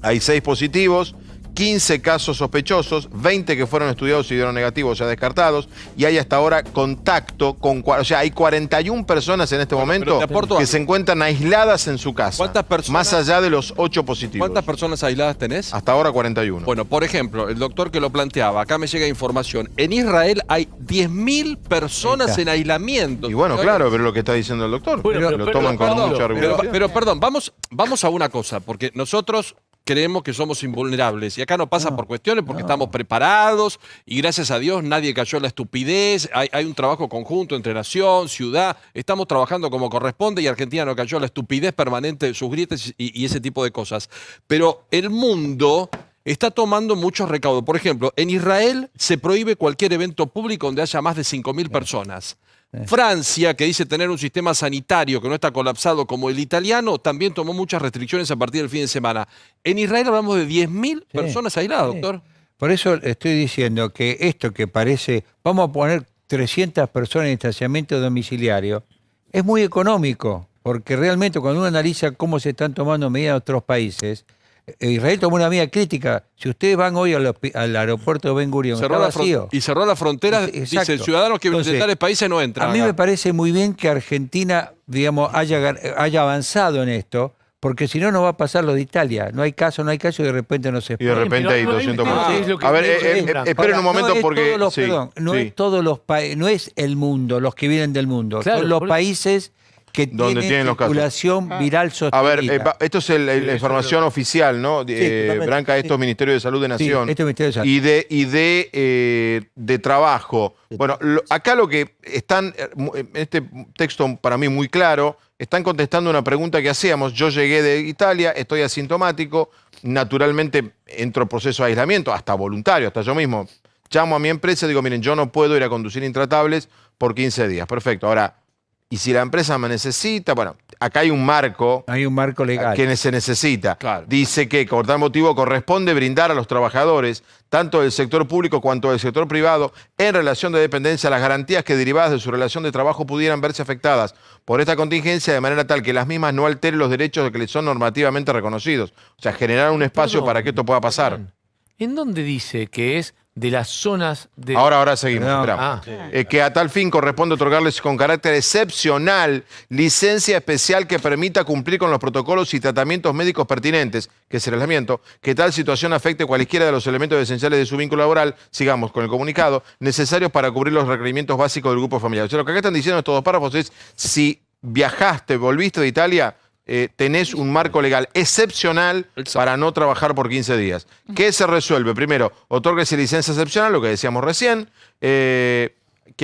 hay 6 positivos, 15 casos sospechosos, 20 que fueron estudiados y dieron negativos, o sea, descartados, y hay hasta ahora contacto con... O sea, hay 41 personas en este momento que se encuentran aisladas en su casa. ¿Cuántas personas? Más allá de los 8 positivos. ¿Cuántas personas aisladas tenés? Hasta ahora 41. Bueno, por ejemplo, el doctor que lo planteaba, acá me llega información. En Israel hay 10.000 personas en aislamiento. Y bueno, claro, pero lo que está diciendo el doctor. Lo toman con mucha rigurosidad. Pero perdón, vamos a una cosa, porque nosotros creemos que somos invulnerables y acá no pasa por cuestiones porque estamos preparados y gracias a Dios nadie cayó en la estupidez, hay un trabajo conjunto entre nación, ciudad, estamos trabajando como corresponde y Argentina no cayó en la estupidez permanente de sus grietas y ese tipo de cosas. Pero el mundo está tomando muchos recaudos. Por ejemplo, en Israel se prohíbe cualquier evento público donde haya más de 5.000 personas. Francia, que dice tener un sistema sanitario que no está colapsado como el italiano, también tomó muchas restricciones a partir del fin de semana. En Israel hablamos de 10.000 personas aisladas, doctor. Por eso estoy diciendo que esto que parece, vamos a poner 300 personas en distanciamiento domiciliario, es muy económico, porque realmente cuando uno analiza cómo se están tomando medidas en otros países, Israel tomó una medida crítica. Si ustedes van hoy al aeropuerto de Ben Gurion, está vacío. Y cerró la frontera, dicen, ciudadanos que vienen de tales países no entran. A mí acá. me parece muy bien que Argentina, digamos, haya avanzado en esto, porque si no, no va a pasar lo de Italia. No hay caso, y de repente no se Y de repente hay 200 muertos. A ver, esperen un momento porque... no es todos los países, no es el mundo, los que vienen del mundo. Claro, son los países que tienen los casos. circulación viral sostenida. A ver, esto es la información oficial, ¿no? Branca, esto es Ministerio de Salud de Nación. Sí, esto es Ministerio de Salud. Y de Trabajo. Bueno, acá lo que están, en este texto para mí muy claro, están contestando una pregunta que hacíamos. Yo llegué de Italia, estoy asintomático, naturalmente entro en proceso de aislamiento, hasta voluntario, hasta yo mismo. Llamo a mi empresa y digo, miren, yo no puedo ir a conducir intratables por 15 días. Perfecto, ahora... Y si la empresa me necesita, bueno, acá hay un marco. Hay un marco legal. Que se necesita. Claro. Dice que, por tal motivo, corresponde brindar a los trabajadores, tanto del sector público cuanto del sector privado, en relación de dependencia, las garantías que derivadas de su relación de trabajo pudieran verse afectadas por esta contingencia de manera tal que las mismas no alteren los derechos que les son normativamente reconocidos. O sea, generar un espacio para que esto pueda pasar. ¿En dónde dice que es de las zonas de... Ahora seguimos. Que a tal fin corresponde otorgarles con carácter excepcional licencia especial que permita cumplir con los protocolos y tratamientos médicos pertinentes, que es el aislamiento, que tal situación afecte cualquiera de los elementos esenciales de su vínculo laboral, sigamos con el comunicado, necesarios para cubrir los requerimientos básicos del grupo familiar. O sea, lo que acá están diciendo estos dos párrafos es, si viajaste, volviste de Italia, tenés un marco legal excepcional para no trabajar por 15 días. ¿Qué se resuelve? Primero, otórguese licencia excepcional, lo que decíamos recién, que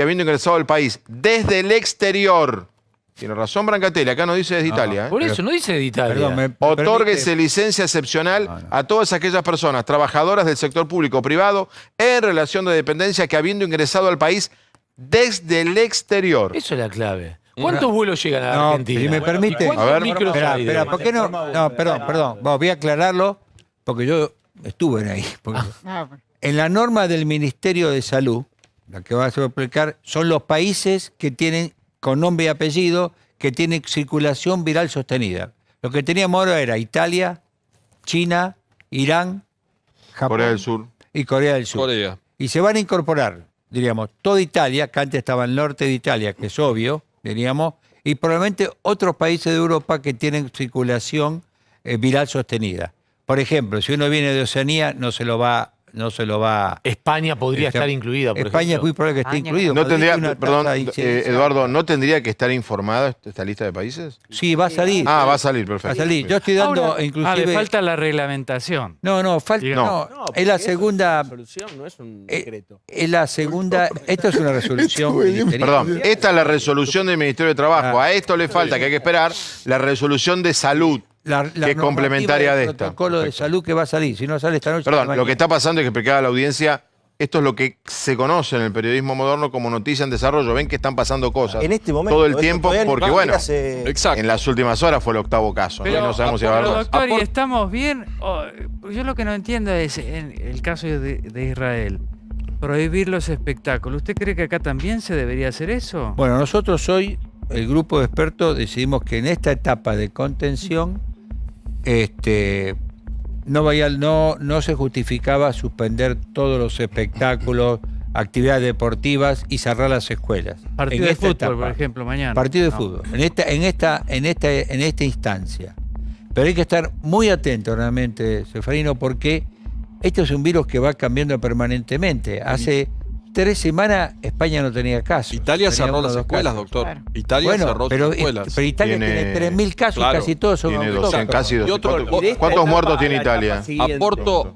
habiendo ingresado al país desde el exterior, tiene razón Brancatelli, acá no dice desde Italia. Por eso no dice de Italia. Perdón, otórguese licencia excepcional a todas aquellas personas trabajadoras del sector público o privado en relación de dependencia que habiendo ingresado al país desde el exterior. Eso es la clave. ¿Cuántos vuelos llegan a Argentina? Si me permite. A ver, espera, ¿por qué no? No, perdón. Voy a aclararlo porque yo estuve ahí. En la norma del Ministerio de Salud, la que vas a explicar, son los países que tienen, con nombre y apellido, que tienen circulación viral sostenida. Lo que teníamos ahora era Italia, China, Irán, Japón Corea del Sur. Y Corea del Sur. Corea. Y se van a incorporar, diríamos, toda Italia, que antes estaba el norte de Italia, que es obvio, diríamos, y probablemente otros países de Europa que tienen circulación viral sostenida. Por ejemplo, si uno viene de Oceanía, no se lo va... España podría estar incluida, por España ejemplo. es muy probable que esté incluido. No tendría, perdón, Eduardo, ¿no tendría que estar informada esta lista de países? Sí, va a salir. Ah, va a salir, perfecto. Va a salir. Yo estoy dando, Ahora, inclusive... le falta la reglamentación. No, es la segunda... Es una resolución, no es un decreto. Es la segunda... Esto es una resolución. Perdón, esta es la resolución del Ministerio de Trabajo. A esto le falta, que hay que esperar, la resolución de salud. Que es complementaria de esta. El protocolo de salud que va a salir. Si no sale esta noche... Perdón, lo que está pasando es que explicaba a la audiencia, esto es lo que se conoce en el periodismo moderno como noticia en desarrollo. Ven que están pasando cosas en este momento, todo el tiempo, porque bueno, exacto, en las últimas horas fue el 8º caso. Pero, no sabemos si va a haber más. Doctor, ¿y estamos bien? Yo lo que no entiendo es, en el caso de Israel, prohibir los espectáculos. ¿Usted cree que acá también se debería hacer eso? Bueno, nosotros hoy, el grupo de expertos, decidimos que en esta etapa de contención no se justificaba suspender todos los espectáculos, actividades deportivas y cerrar las escuelas. Partido de fútbol, por ejemplo, mañana. Partido de fútbol. En esta instancia. Pero hay que estar muy atento realmente, Seferino, porque esto es un virus que va cambiando permanentemente. Hace 3 semanas España no tenía caso. Italia cerró las escuelas, doctor. Claro. Italia cerró sus escuelas. Pero Italia tiene 3.000 casos, claro, casi todos son autóctonos. Casi 200. ¿Cuántos muertos tiene Italia? Aporto.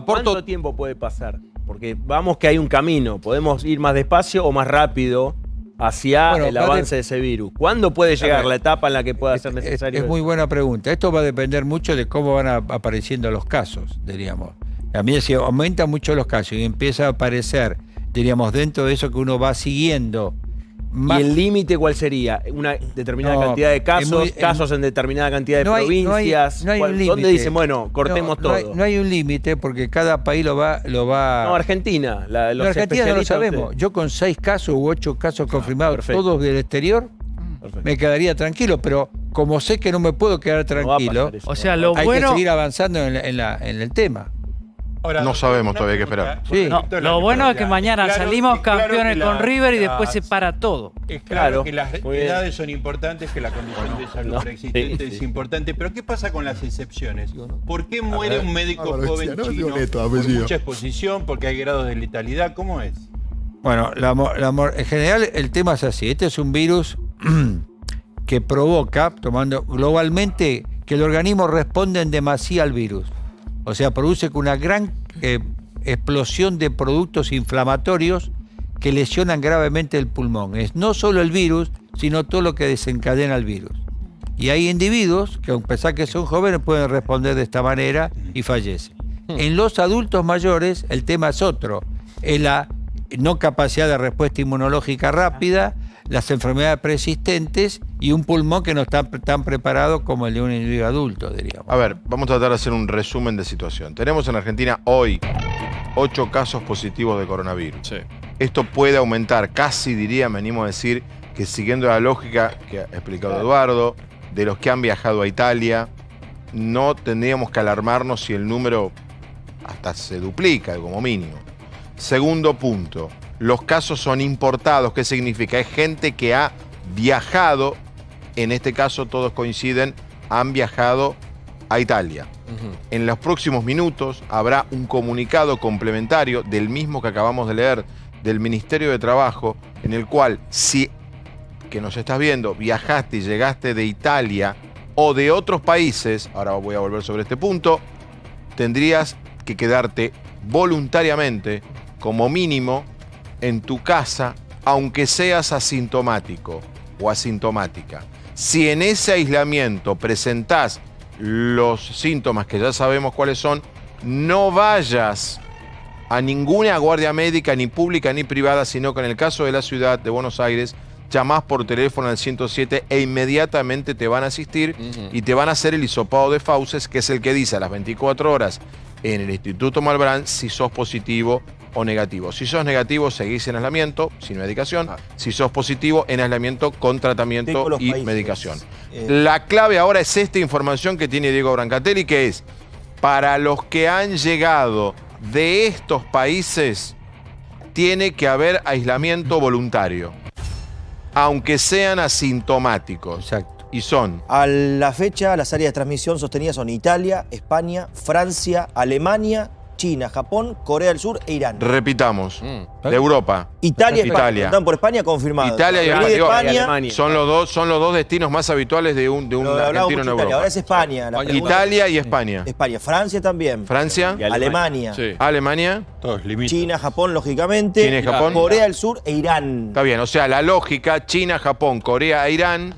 ¿Cuánto tiempo puede pasar? Porque vamos que hay un camino. Podemos ir más despacio o más rápido hacia el avance de ese virus. ¿Cuándo puede llegar la etapa en la que pueda ser necesario? Es muy buena pregunta. Esto va a depender mucho de cómo van apareciendo los casos, diríamos. A mí si aumentan mucho los casos y empieza a aparecer, diríamos, dentro de eso que uno va siguiendo. ¿Y el límite cuál sería? ¿Una determinada cantidad de casos? ¿Casos en determinada cantidad de provincias? No hay un límite. ¿Dónde dicen, bueno, cortemos todo? No hay un límite porque cada país lo va... No, Argentina. Los Argentina no lo sabemos. Yo con 6 casos u 8 casos confirmados, todos del exterior, me quedaría tranquilo, pero como sé que no me puedo quedar tranquilo, O sea, lo hay bueno... que seguir avanzando en el tema. Ahora, no sabemos todavía qué esperar. Sí. No, lo bueno es que mañana claro, salimos es claro campeones que con River y las- después se para todo. Es claro, Claro, que las muy bien. edades son importantes, que la condición de salud no, preexistente sí. es importante, pero ¿qué pasa con las excepciones? ¿Por qué muere un médico joven chino por mucha exposición? Porque hay grados de letalidad, ¿cómo es? Bueno, en general el tema es así. Este es un virus que provoca, tomando globalmente, que el organismo responde en demasía al virus. O sea, produce una gran explosión de productos inflamatorios que lesionan gravemente el pulmón. Es no solo el virus, sino todo lo que desencadena el virus. Y hay individuos que, a pesar que son jóvenes, pueden responder de esta manera y fallecen. En los adultos mayores, el tema es otro. Es la no capacidad de respuesta inmunológica rápida, las enfermedades persistentes y un pulmón que no está tan preparado como el de un individuo adulto, diríamos. A ver, vamos a tratar de hacer un resumen de situación. Tenemos en Argentina hoy 8 casos positivos de coronavirus. Sí. Esto puede aumentar, casi diría, me animo a decir, que siguiendo la lógica que ha explicado Eduardo, de los que han viajado a Italia, no tendríamos que alarmarnos si el número hasta se duplica, como mínimo. Segundo punto, los casos son importados. ¿Qué significa? Es gente que ha viajado, en este caso todos coinciden, han viajado a Italia. En los próximos minutos habrá un comunicado complementario del mismo que acabamos de leer del Ministerio de Trabajo, en el cual, si que nos estás viendo, viajaste y llegaste de Italia o de otros países, ahora voy a volver sobre este punto, tendrías que quedarte voluntariamente, como mínimo, en tu casa, aunque seas asintomático o asintomática. Si en ese aislamiento presentás los síntomas que ya sabemos cuáles son, no vayas a ninguna guardia médica, ni pública ni privada, sino que en el caso de la ciudad de Buenos Aires, llamás por teléfono al 107 e inmediatamente te van a asistir y te van a hacer el hisopado de fauces, que es el que dice a las 24 horas en el Instituto Malbrán si sos positivo o negativo. Si sos negativo, seguís en aislamiento, sin medicación. Si sos positivo, en aislamiento con tratamiento y medicación. La clave ahora es esta información que tiene Diego Brancatelli, que es, para los que han llegado de estos países, tiene que haber aislamiento voluntario, aunque sean asintomáticos. Exacto. Y son. A la fecha, las áreas de transmisión sostenidas son Italia, España, Francia, Alemania, China, Japón, Corea del Sur e Irán. Repitamos. De Europa. Italia, España. Están por España confirmado. Italia y Venís de España son los dos destinos más habituales de un argentino en Europa. Ahora es España. Italia y España. España. Francia también. Francia. Alemania. Sí. Alemania. China, Japón, lógicamente. China y Japón. Corea del Sur e Irán. Está bien, o sea, la lógica, China, Japón, Corea e Irán,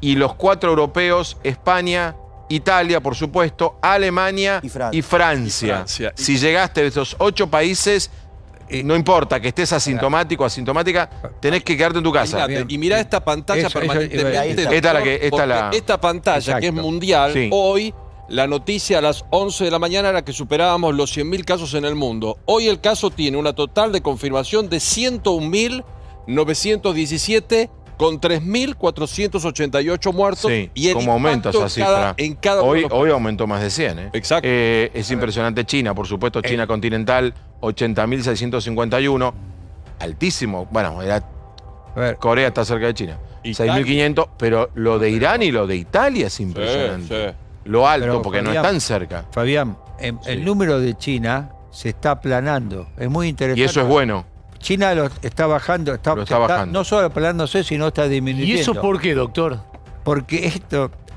y los 4 europeos, España, Italia, por supuesto, Alemania y Francia. Si llegaste de esos 8 países, no importa que estés asintomático o asintomática, tenés que quedarte en tu casa. Y mirá esta pantalla permanentemente. Esta pantalla, que es mundial, Sí. hoy la noticia a las 11 de la mañana era que superábamos los 100.000 casos en el mundo. Hoy el caso tiene una total de confirmación de 101.917 con 3.488 muertos. Sí, y el como aumenta esa cifra. en cada hoy, uno de los hoy aumentó más de 100. Exacto. Es impresionante China, por supuesto, China continental, 80.651. Altísimo. Bueno, Corea está cerca de China. 6.500, pero lo de Irán y lo de Italia es impresionante. Lo alto, Pero, porque Fabián, no están cerca. Fabián, el número de China se está aplanando. Es muy interesante. Y eso es bueno. China lo está bajando. Está bajando. No solo aplanándose, sino está disminuyendo. ¿Y eso por qué, doctor? Porque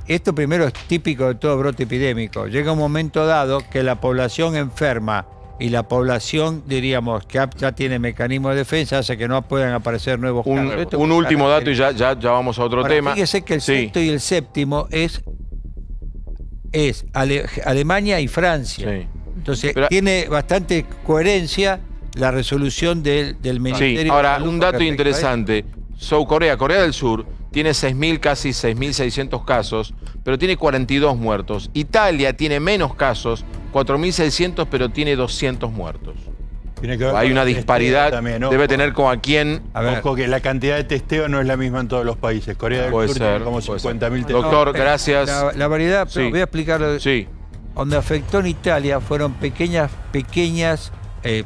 esto primero es típico de todo brote epidémico. Llega un momento dado que la población enferma y la población, diríamos, que ya tiene mecanismos de defensa, hace que no puedan aparecer nuevos casos. Esto Un último dato y ya vamos a otro Ahora, tema. Fíjese que el sexto y el séptimo es Alemania y Francia. Sí. Entonces, tiene bastante coherencia la resolución del Ministerio. Sí, ahora, de Salud un con dato respecto a interesante. Corea del Sur, tiene 6.000, casi 6.600 casos, pero tiene 42 muertos. Italia tiene menos casos, 4.600, pero tiene 200 muertos. Hay una disparidad, también, ¿no? Debe tener como a quién... Ojo que la cantidad de testeo no es la misma en todos los países. Corea del Sur tiene como 50.000 testeos. Doctor, gracias. La variedad, Sí. voy a explicarlo. Sí. Donde afectó en Italia fueron pequeñas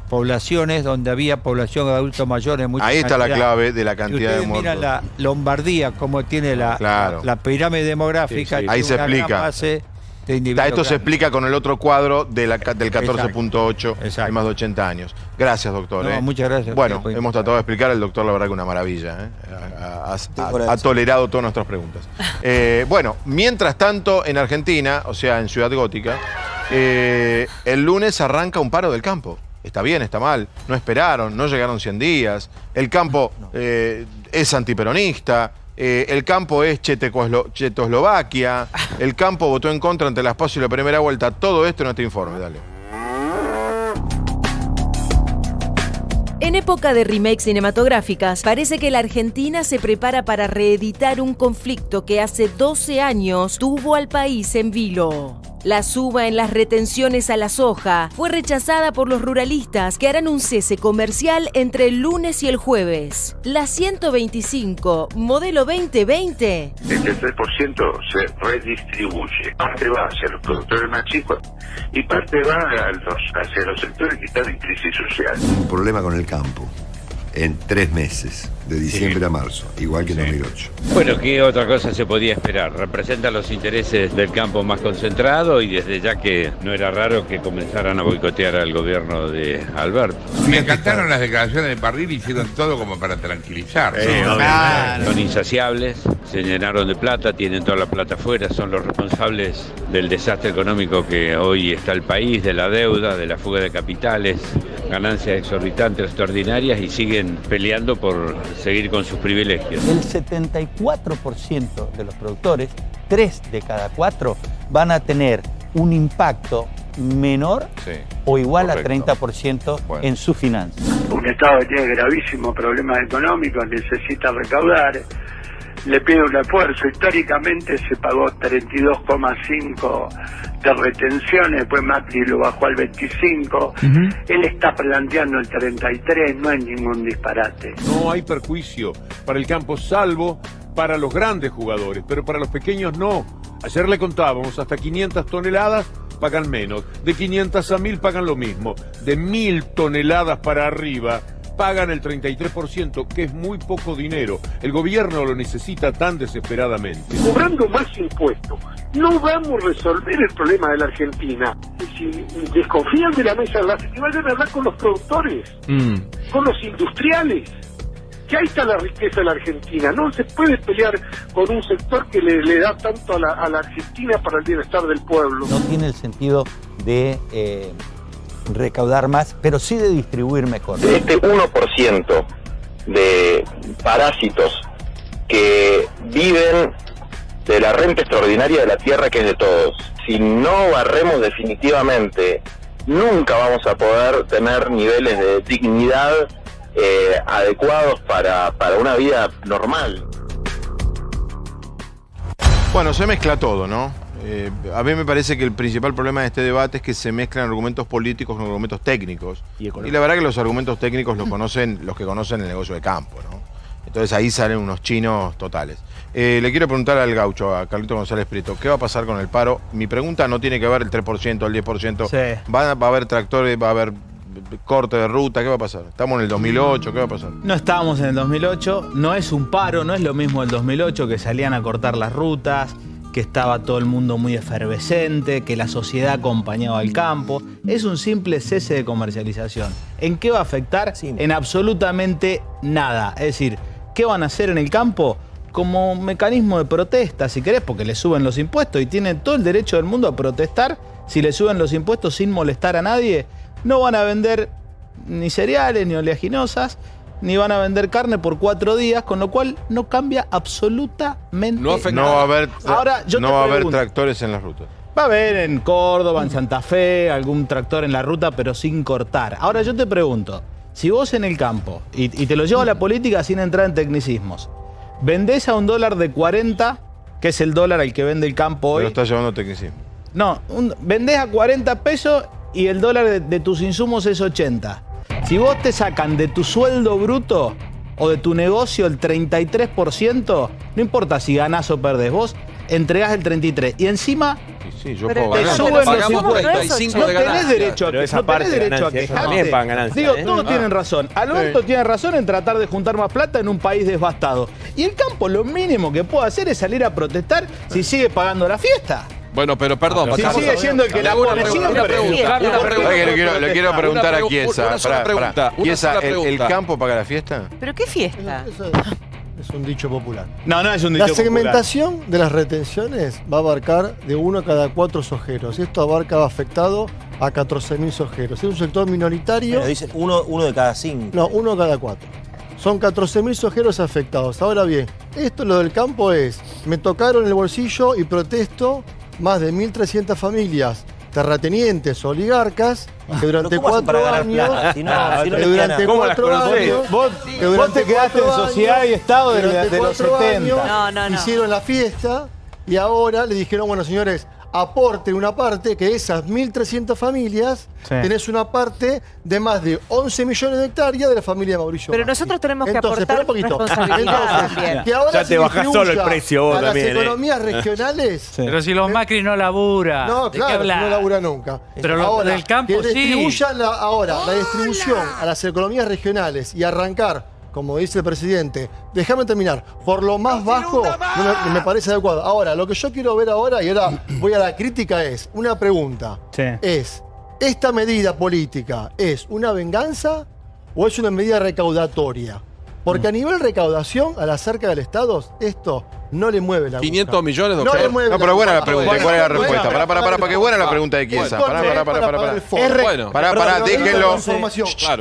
poblaciones donde había población de adultos mayores. Ahí está la clave de la cantidad de muertos. Mira la Lombardía, como tiene la pirámide demográfica. Sí, sí. Ahí se explica. Esto se explica con el otro cuadro del 14.8 de más de 80 años. Gracias, doctor. Muchas gracias. Bueno, hemos tratado de explicar, el doctor la verdad que una maravilla. Ha tolerado todas nuestras preguntas. Bueno, mientras tanto, en Argentina, o sea, en Ciudad Gótica, el lunes arranca un paro del campo. Está bien, está mal. No esperaron, no llegaron 100 días. El campo es antiperonista. El campo es Checoslovaquia. El campo votó en contra ante las PASO y la primera vuelta. Todo esto en este informe, dale. En época de remakes cinematográficas, parece que la Argentina se prepara para reeditar un conflicto que hace 12 años tuvo al país en vilo. La suba en las retenciones a la soja fue rechazada por los ruralistas que harán un cese comercial entre el lunes y el jueves. La 125, modelo 2020. Este 3% se redistribuye. Parte va hacia los productores más chicos y parte va hacia los sectores que están en crisis social. Un problema con el campo en 3 meses, de diciembre a marzo, igual que en 2008. Bueno, ¿qué otra cosa se podía esperar? Representa los intereses del campo más concentrado y desde ya que no era raro que comenzaran a boicotear al gobierno de Alberto. Me encantaron las declaraciones de Parrilli, hicieron todo como para tranquilizar. Son insaciables, se llenaron de plata, tienen toda la plata afuera, son los responsables del desastre económico que hoy está el país, de la deuda, de la fuga de capitales, ganancias exorbitantes, extraordinarias, y siguen peleando por seguir con sus privilegios. El 74% de los productores, 3 de cada 4, van a tener un impacto menor o igual a 30% en sus finanzas. Un Estado que tiene gravísimos problemas económicos, necesita recaudar, le pide un esfuerzo. Históricamente se pagó 32,5 de retenciones, después Macri lo bajó al 25, él está planteando el 33, no hay ningún disparate. No hay perjuicio para el campo, salvo para los grandes jugadores, pero para los pequeños no. Ayer le contábamos, hasta 500 toneladas pagan menos, de 500 a 1000 pagan lo mismo, de 1000 toneladas para arriba pagan el 33%, que es muy poco dinero. El gobierno lo necesita tan desesperadamente. Cobrando más impuestos, no vamos a resolver el problema de la Argentina. Si desconfían de la mesa de la vayan a hablar con los productores, con los industriales, que ahí está la riqueza de la Argentina. No se puede pelear con un sector que le da tanto a la Argentina para el bienestar del pueblo. No tiene el sentido de recaudar más, pero sí de distribuir mejor. Este 1% de parásitos que viven de la renta extraordinaria de la tierra, que es de todos, si no barremos definitivamente, nunca vamos a poder tener niveles de dignidad adecuados para una vida normal. Bueno, se mezcla todo, ¿no? A mí me parece que el principal problema de este debate es que se mezclan argumentos políticos con argumentos técnicos. Y la verdad que los argumentos técnicos los conocen los que conocen el negocio de campo, ¿no? Entonces ahí salen unos chinos totales. Le quiero preguntar al gaucho, a Carlito González Prieto, ¿qué va a pasar con el paro? Mi pregunta no tiene que ver el 3%, el 10%. Sí. ¿Va a haber tractores, va a haber corte de ruta? ¿Qué va a pasar? ¿Estamos en el 2008? ¿Qué va a pasar? No estábamos en el 2008, no es un paro, no es lo mismo del 2008, que salían a cortar las rutas, que estaba todo el mundo muy efervescente, que la sociedad acompañaba al campo. Es un simple cese de comercialización. ¿En qué va a afectar? En absolutamente nada. Es decir, ¿qué van a hacer en el campo? Como mecanismo de protesta, si querés, porque le suben los impuestos y tienen todo el derecho del mundo a protestar. Si le suben los impuestos sin molestar a nadie, no van a vender ni cereales, ni oleaginosas, ni van a vender carne por 4 días, con lo cual no cambia absolutamente nada. No va a haber, Ahora, yo no va a haber tractores en las rutas. Va a haber en Córdoba, en Santa Fe, algún tractor en la ruta, pero sin cortar. Ahora yo te pregunto, si vos en el campo, y te lo llevo a la política sin entrar en tecnicismos, vendés a $1 de 40, que es el dólar al que vende el campo hoy. Pero estás llevando a tecnicismo. No, vendés a 40 pesos y el dólar de tus insumos es 80. Si vos te sacan de tu sueldo bruto o de tu negocio el 33%, no importa si ganás o perdés, vos entregás el 33%. Y encima Sí, yo te puedo ganar. suben los Pagamos impuestos. 35 No de tenés ganancia. derecho a Pero esa parte de ganancia, eso también pagan ganancia, Digo, ¿eh? todos tienen razón. Alberto tiene razón en tratar de juntar más plata en un país devastado. Y el campo lo mínimo que puede hacer es salir a protestar si sigue pagando la fiesta. Bueno, pero perdón. Si sigue siendo el que la pone siempre. Le quiero preguntar a Chiesa. Una sola pregunta. Chiesa, ¿el campo paga la fiesta? ¿Pero qué fiesta? Es un dicho popular. No, no es un dicho La popular. segmentación de las retenciones va a abarcar de 1 cada 4 sojeros. Esto abarca afectado a 14.000 sojeros. Es un sector minoritario. Pero dicen uno de cada 5. No, 1 cada 4. Son 14.000 sojeros afectados. Ahora bien, esto lo del campo es, me tocaron el bolsillo y protesto más de 1.300 familias terratenientes, oligarcas, que durante 4 años, Vos te quedaste en sociedad y estado de los 70. Hicieron la fiesta y ahora le dijeron, bueno, señores, aporten una parte, que esas 1.300 familias, tenés una parte de más de 11 millones de hectáreas de la familia de Mauricio Pero Macri. nosotros tenemos que Entonces, aportar espera un poquito. responsabilidad también. Que ahora Ya te bajás solo el precio vos a también, las economías regionales. Pero si los Macri no labura. No, ¿de qué claro, hablar? no labura nunca. Pero lo ahora, del campo que sí. distribuyan la distribución a las economías regionales y arrancar, como dice el presidente, déjame terminar, por lo más bajo, no me parece adecuado. Ahora, lo que yo quiero ver ahora, y ahora voy a la crítica, es una pregunta. Es, ¿esta medida política es una venganza o es una medida recaudatoria? Porque a nivel recaudación, a las arcas del Estado, esto no le mueve la aguja. 500 millones, No doctor. le mueve No, pero buena la pregunta. aguja. ¿Cuál es la respuesta? Pará, que buena la pregunta de Chiesa. Pará. Déjenlo.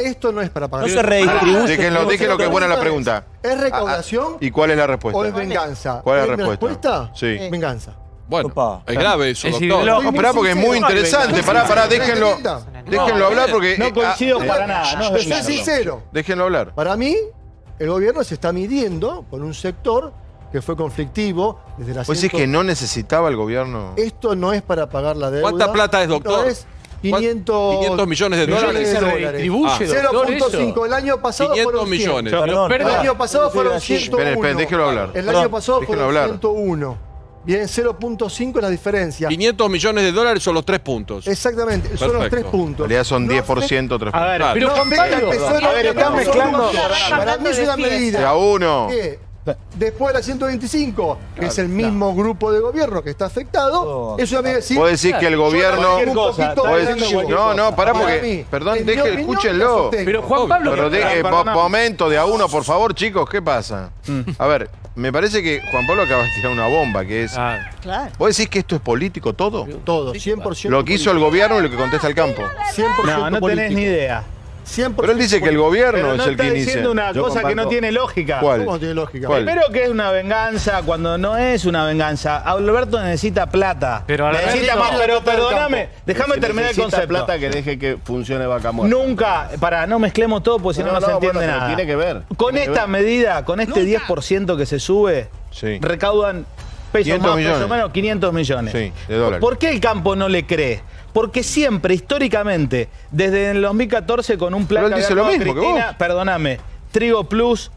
Esto no es para pagar. No se redistribuye. Déjenlo, que es buena la pregunta. ¿Es recaudación ¿Y cuál es la respuesta? o es venganza? ¿Cuál es la ¿Mi respuesta? Sí. Venganza. Bueno, es grave eso, doctor. No, esperá, porque es muy interesante. Pará, déjenlo hablar porque... No coincido para nada. No Pero soy sincero. Déjenlo hablar. Para mí, el gobierno se está midiendo con un sector que fue conflictivo desde la... ¿Vos decís que no necesitaba el gobierno? Esto no es para pagar la deuda. ¿Cuánta plata es, doctor? Esto es 500 millones de dólares. Se redistribuye, 0.5. El año pasado 500 fueron 100. millones. El año pasado fueron 101. Esperen, déjelo hablar. El año pasado Déjenlo fueron hablar. 101. Bien, 0.5 es la diferencia. 500 millones de dólares son los 3 puntos. Exactamente, son los 3 puntos. En realidad son 10%, 3 puntos. A ver, Pero Juan Pablo, están mezclando. Para mí es una medida. De a uno. que después de la 125, que es el mismo grupo de gobierno que está afectado, es una medida. Vos decís que el gobierno. No, pará, Para porque. mí, Perdón, en mi opinión, escúchenlo. la sostengo. Pero Juan Pablo. Momento, de a uno, por favor, chicos, ¿qué pasa? A ver, me parece que Juan Pablo acaba de tirar una bomba, que es. Claro. ¿Vos decís que esto es político todo? Todo, 100%. Lo que hizo el gobierno y lo que contesta el campo. 100% No tenés ni idea. 100%. Pero él dice que el gobierno Pero no es el que está inicia. diciendo una Yo cosa que no comparto. tiene lógica. ¿Cuál? ¿Cómo no tiene lógica? ¿Cuál? Primero que es una venganza cuando no es una venganza. Alberto necesita plata. Pero necesita Alberto- más, pero perdóname, déjame Si terminar el necesita concepto. plata que deje que funcione Vaca Muerta. Nunca, no mezclemos todo porque si no, no se entiende bueno, pero nada. tiene que ver. Con Tiene que esta ver. medida, con este 10% que se sube, Sí. recaudan pesos 500 más, millones. pesos menos, 500 millones. Sí, de dólares. ¿Por qué el campo no le cree? Porque siempre, históricamente, desde el 2014 con un plan Pero él que dice había lo armado mismo que Cristina, vos. perdóname, Trigo Plus,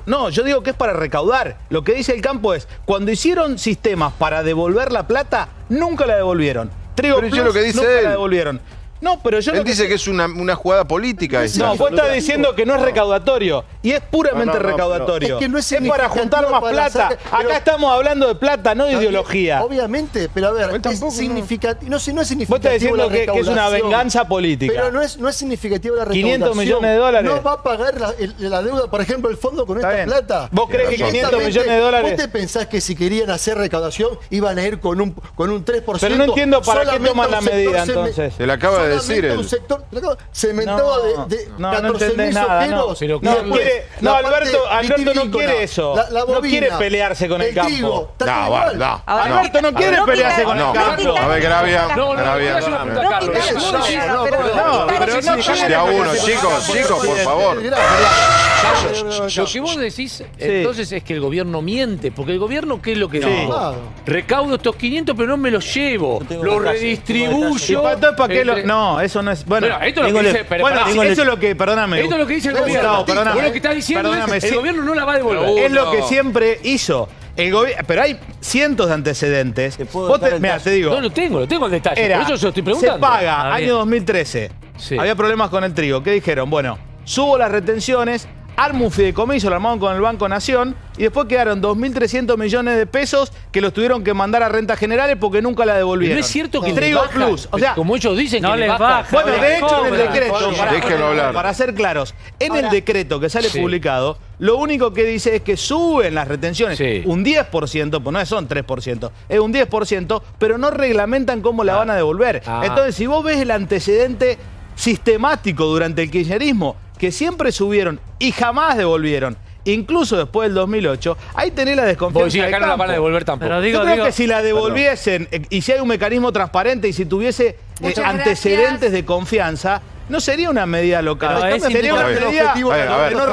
no, yo digo que es para recaudar. Lo que dice el campo es, cuando hicieron sistemas para devolver la plata, nunca la devolvieron. Trigo Pero Plus eso es lo que dice nunca él. la devolvieron. No, pero yo Él lo que dice que es una jugada política. No, vos estás diciendo que no es recaudatorio. Y es puramente No, no, no, recaudatorio. Es que no es para juntar más significativo para plata. sacar- pero- Acá estamos hablando de plata, no de ideología. Obviamente, pero a ver, es significativo. No es significativo. Vos estás diciendo la que es una recaudación. venganza política. Pero no es significativo la recaudación. 500 millones de dólares. No va a pagar la deuda, por ejemplo, el fondo con esta bien. plata. ¿Vos crees que 500 millones de dólares? ¿Vos te pensás que si querían hacer recaudación iban a ir con un 3%? Pero no entiendo para qué Solamente toman la un sector medida, se me- entonces. Se le acaba de solamente decir un él. sector cementado de no 14.000 entendés nada, no. sojeros. Pero Y no, después, no, la Alberto parte no quiere vitivinícola, eso. la No bobina, quiere pelearse con el campo. trigo, está No, todo va, igual. no. Alberto no quiere pelearse con el campo. A ver, Gravia. No, Gravia. no, De a uno, chicos, por favor. Lo que vos decís, entonces, es que el gobierno miente. Porque el gobierno, ¿qué es lo que dice? Recaudo estos 500, pero no me los llevo. Los redistribuyo. ¿Para qué no, eso no es. Bueno, esto es lo que dice. Eso es lo que. Perdóname. Esto es lo que dice el gobierno. Vos lo que estás diciendo es el gobierno no la va a devolver. Es lo que siempre hizo. Pero hay cientos de antecedentes. Mira, te digo. No lo tengo el detalle. Por eso yo estoy preguntando. Se paga, año 2013. Había problemas con el trigo. ¿Qué dijeron? Bueno, subo las retenciones, armo un fideicomiso, lo armaron con el Banco Nación, y después quedaron 2.300 millones de pesos que los tuvieron que mandar a rentas generales porque nunca la devolvieron. No es cierto que Trigo Plus. O sea, como ellos dicen no que les baja. Bueno, de hecho, en el decreto, déjenlo hablar. para ser claros, en el decreto que sale publicado, lo único que dice es que suben las retenciones un 10%, pues no son 3%, es un 10%, pero no reglamentan cómo la van a devolver. Entonces, si vos ves el antecedente sistemático durante el kirchnerismo, que siempre subieron y jamás devolvieron, incluso después del 2008, ahí tenés la desconfianza. Vos decís que acá no la van a devolver tampoco. Pero yo creo que si la devolviesen, y si hay un mecanismo transparente y si tuviese antecedentes de confianza, no sería una medida local. Sería una medida.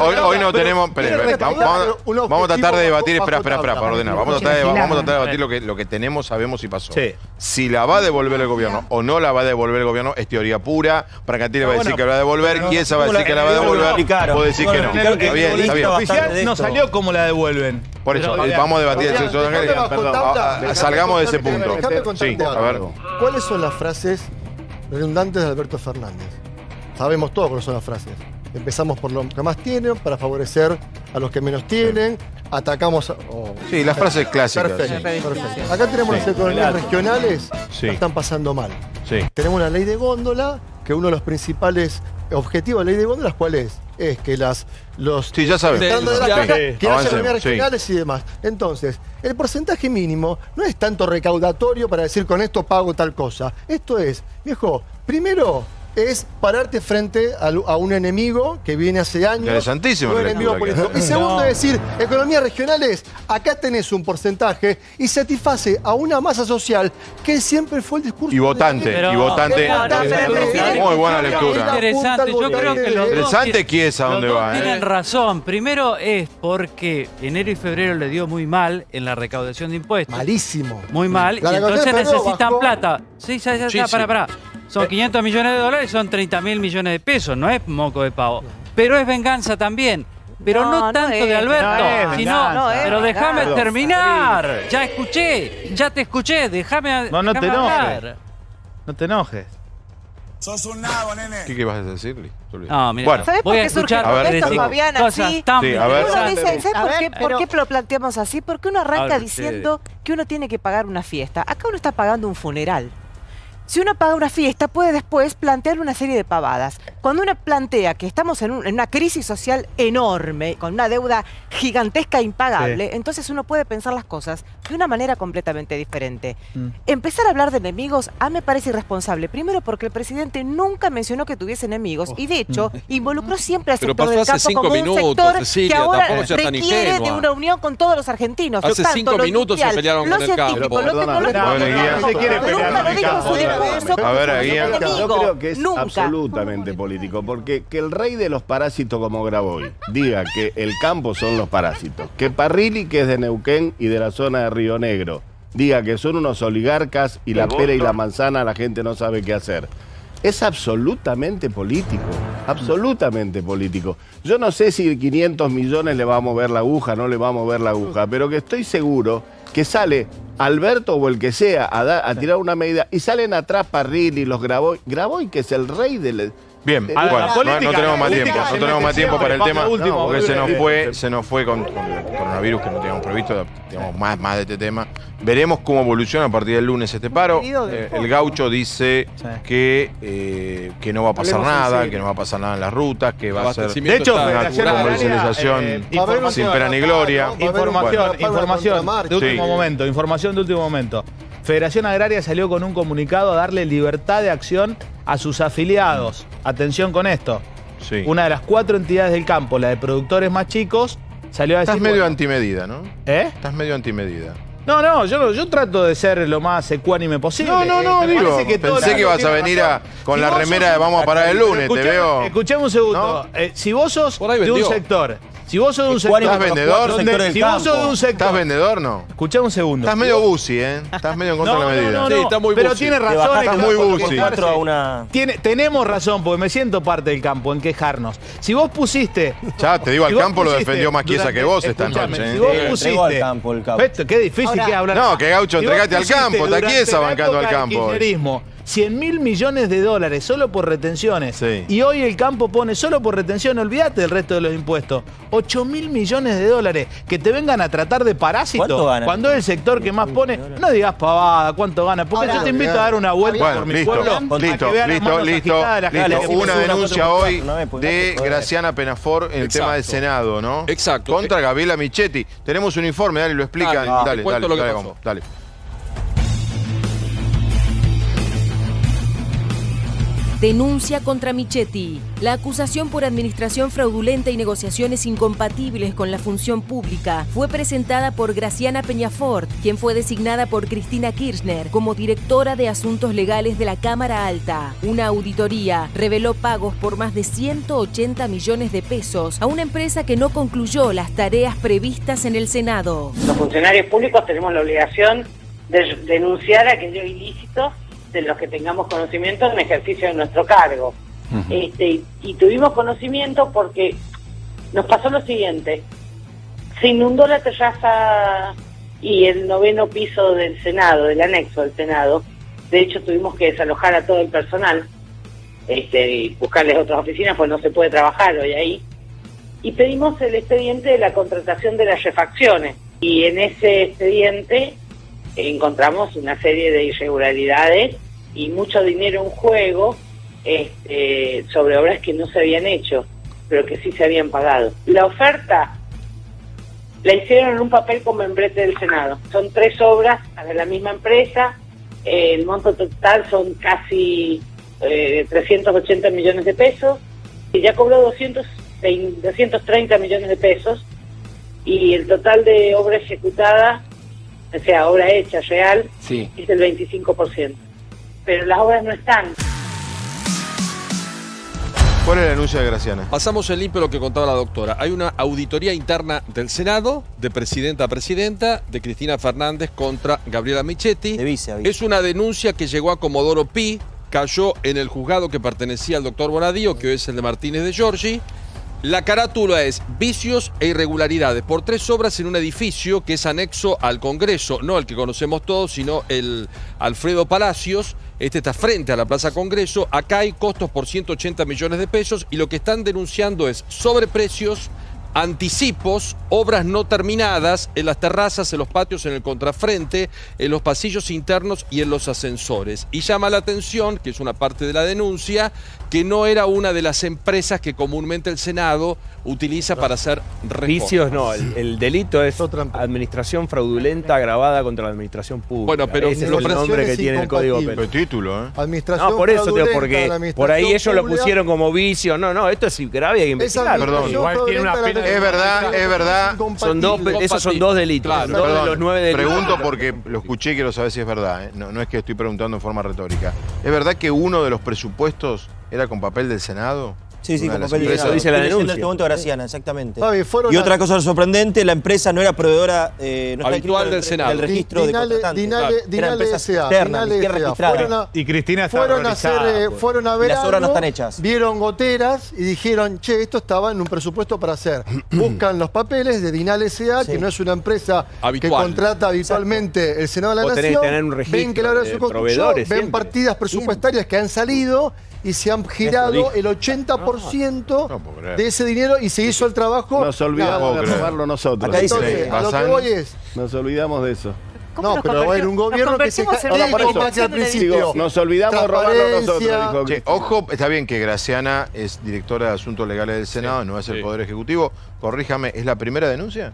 Hoy no tenemos. Vamos a tratar de debatir. Espera, para ordenar. Vamos a tratar de debatir lo que tenemos, sabemos y pasó. Si la va a devolver el gobierno o no la va a devolver el gobierno, es teoría pura. Brancantini va a decir que la va a devolver. Kiesa va a decir que la va a devolver. Vos decir que no. Está bien. Oficial no salió cómo la devuelven. Por eso, vamos a debatir el sexo de Ángeles. Salgamos de ese punto. Sí, a ver. ¿Cuáles son las frases redundantes de Alberto Fernández? Sabemos todos cuáles son las frases. Empezamos por los que más tienen, para favorecer a los que menos tienen. Atacamos a... Sí, las frases clásicas. Perfecto. Acá tenemos las economías regionales que están pasando mal. Tenemos una ley de góndola, que uno de los principales objetivos de la ley de góndola, ¿cuál es? Es que los ya sabes. que haya economías regionales y demás. Entonces, el porcentaje mínimo no es tanto recaudatorio para decir con esto pago tal cosa. Esto es, viejo, primero es pararte frente a un enemigo que viene hace años. Interesantísimo. Un enemigo político. Y segundo, decir, economías regionales, acá tenés un porcentaje y satisface a una masa social que siempre fue el discurso. Y votante. Muy buena lectura. Interesante. Yo creo que los interesante Kiesa dónde va. Tienen razón. Primero es porque enero y febrero le dio muy mal en la recaudación de impuestos. Malísimo. Muy mal. Y entonces necesitan plata. Sí, para. Son 500 millones de dólares, son 30.000 millones de pesos. No es moco de pavo. Pero es venganza también. Pero no tanto de Alberto, sino... Pero déjame terminar. Ya te escuché. Déjame no te enojes. No te enojes. Sos un nabo, nene. ¿Qué vas a decirle? No, mira, bueno, ¿sabés por qué surge esto, Fabián, así? Sí, a ver. Uno dice, ¿sabes por qué lo planteamos así? Porque uno arranca diciendo que uno tiene que pagar una fiesta. Acá uno está pagando un funeral. Si uno paga una fiesta, puede después plantear una serie de pavadas. Cuando uno plantea que estamos en una crisis social enorme, con una deuda gigantesca e impagable, entonces uno puede pensar las cosas de una manera completamente diferente. Empezar a hablar de enemigos a mí me parece irresponsable. Primero porque el presidente nunca mencionó que tuviese enemigos y de hecho involucró siempre al sector del campo como un sector que ahora requiere de una unión con todos los argentinos. Hace 5 minutos se pelearon con el campo. A ver, yo creo que es absolutamente político, porque que el rey de los parásitos como Graboy diga que el campo son los parásitos, que Parrilli, que es de Neuquén y de la zona de Río Negro, diga que son unos oligarcas y la pera y la manzana la gente no sabe qué hacer. Es absolutamente político, absolutamente político. Yo no sé si 500 millones le va a mover la aguja, no le va a mover la aguja, pero que estoy seguro que sale Alberto o el que sea a tirar una medida y salen atrás Parrilli, los Graboy, que es el rey del... Bien, bueno, no tenemos más tiempo, para el tema, porque se nos fue con el coronavirus que no teníamos previsto, teníamos más de este tema. Veremos cómo evoluciona a partir del lunes este paro. El gaucho dice que no va a pasar nada, que no va a pasar nada en las rutas, que va a ser de hecho, una comercialización sin pena ni gloria. Información de último momento. Federación Agraria salió con un comunicado a darle libertad de acción a sus afiliados. Atención con esto. Una de las 4 entidades del campo, la de productores más chicos, salió a decir... Estás medio antimedida, ¿no? ¿Eh? Estás medio antimedida. No, yo trato de ser lo más ecuánime posible. No, digo, pensé que ibas a venir con la remera de vamos a parar el lunes, te veo. Escuchame un segundo. Si vos sos de un sector... Si vos sos de un sector... ¿Estás vendedor? Si vos sos de un sector... ¿Estás vendedor, no? Escuchame un segundo. Estás medio busi, ¿eh? Estás medio en contra de la medida. No, sí, está muy pero tiene razón. Estás muy busi. Tenemos razón, porque me siento parte del campo en quejarnos. Si vos pusiste... Ya, te digo, al campo lo defendió más Chiesa que vos esta noche. Si vos pusiste... al campo, el campo. Qué difícil que hablar. No, que Gaucho, entregate al campo. Está Chiesa bancando al campo. 100.000 millones de dólares solo por retenciones. Sí. Y hoy el campo pone solo por retención, olvídate del resto de los impuestos. 8.000 millones de dólares. Que te vengan a tratar de parásito cuando es el sector que más pone. No digas pavada, ¿cuánto gana? Porque yo te invito a dar una vuelta por mi pueblo. Listo. Una denuncia hoy de Graciana Penafor en el tema del Senado, ¿no? Exacto. Contra Gabriela Michetti. Tenemos un informe, dale, lo explican. Dale. Denuncia contra Michetti. La acusación por administración fraudulenta y negociaciones incompatibles con la función pública fue presentada por Graciana Peñafort, quien fue designada por Cristina Kirchner como directora de Asuntos Legales de la Cámara Alta. Una auditoría reveló pagos por más de 180 millones de pesos a una empresa que no concluyó las tareas previstas en el Senado. Los funcionarios públicos tenemos la obligación de denunciar aquellos ilícitos de los que tengamos conocimiento en ejercicio de nuestro cargo. Y tuvimos conocimiento porque nos pasó lo siguiente: se inundó la terraza y el 9º piso del Senado, del anexo del Senado. De hecho, tuvimos que desalojar a todo el personal, y buscarles otras oficinas, pues no se puede trabajar hoy ahí. Y pedimos el expediente de la contratación de las refacciones. Y en ese expediente encontramos una serie de irregularidades y mucho dinero en juego sobre obras que no se habían hecho, pero que sí se habían pagado. La oferta la hicieron en un papel con membrete del Senado. Son 3 obras de la misma empresa. El monto total son casi 380 millones de pesos. Y ya cobró 230 millones de pesos. Y el total de obra ejecutada, o sea, obra hecha real, es el 25%. Pero las obras no están. ¿Cuál es la denuncia de Graciana? Pasamos en limpio lo que contaba la doctora. Hay una auditoría interna del Senado, de presidenta a presidenta, de Cristina Fernández contra Gabriela Michetti. Es una denuncia que llegó a Comodoro Pi, cayó en el juzgado que pertenecía al doctor Bonadío, que hoy es el de Martínez de Giorgi. La carátula es vicios e irregularidades por 3 obras en un edificio que es anexo al Congreso, no el que conocemos todos, sino el Alfredo Palacios. Este está frente a la Plaza Congreso. Acá hay costos por 180 millones de pesos y lo que están denunciando es sobreprecios, anticipos, obras no terminadas en las terrazas, en los patios, en el contrafrente, en los pasillos internos y en los ascensores. Y llama la atención, que es una parte de la denuncia, que no era una de las empresas que comúnmente el Senado utiliza para hacer reformas. Vicios no, el delito es administración fraudulenta agravada contra la administración pública. Bueno, pero ese es el nombre que tiene el Código Penal. El título, Administración no, por eso, tío, porque por ahí ellos pública. Lo pusieron como vicio. No, esto es grave y hay que investigar. Perdón, igual tiene una pena. Es verdad. Esos son 2 delitos. Claro, dos de los 9 delitos. Pregunto porque lo escuché y quiero saber si es verdad. No es que estoy preguntando en forma retórica. ¿Es verdad que uno de los presupuestos era con papel del Senado? Sí, con papel del Senado. Dice la denuncia. En este momento Graciana, exactamente. Y otra cosa sorprendente, la empresa no era proveedora habitual del Senado. El registro de contratantes. Dinale S.A. Y Cristina está fueron a ver las obras no algo, están hechas. Vieron goteras y dijeron, che, esto estaba en un presupuesto para hacer. Buscan los papeles de Dinale S.A., que no es una empresa que contrata habitualmente el Senado de la Nación. Tener un registro ven que la obra se construyó, ven partidas presupuestarias que han salido y se han girado el 80% de ese dinero y se hizo el trabajo. Nos olvidamos de robarlo nosotros. Acá dice, lo que voy es... Nos olvidamos de eso. No, pero va a ir un gobierno que se al principio. Nos olvidamos de robarlo nosotros. Che, ojo, está bien que Graciana es directora de Asuntos Legales del Senado, no es el Poder Ejecutivo. Corríjame, ¿es la primera denuncia?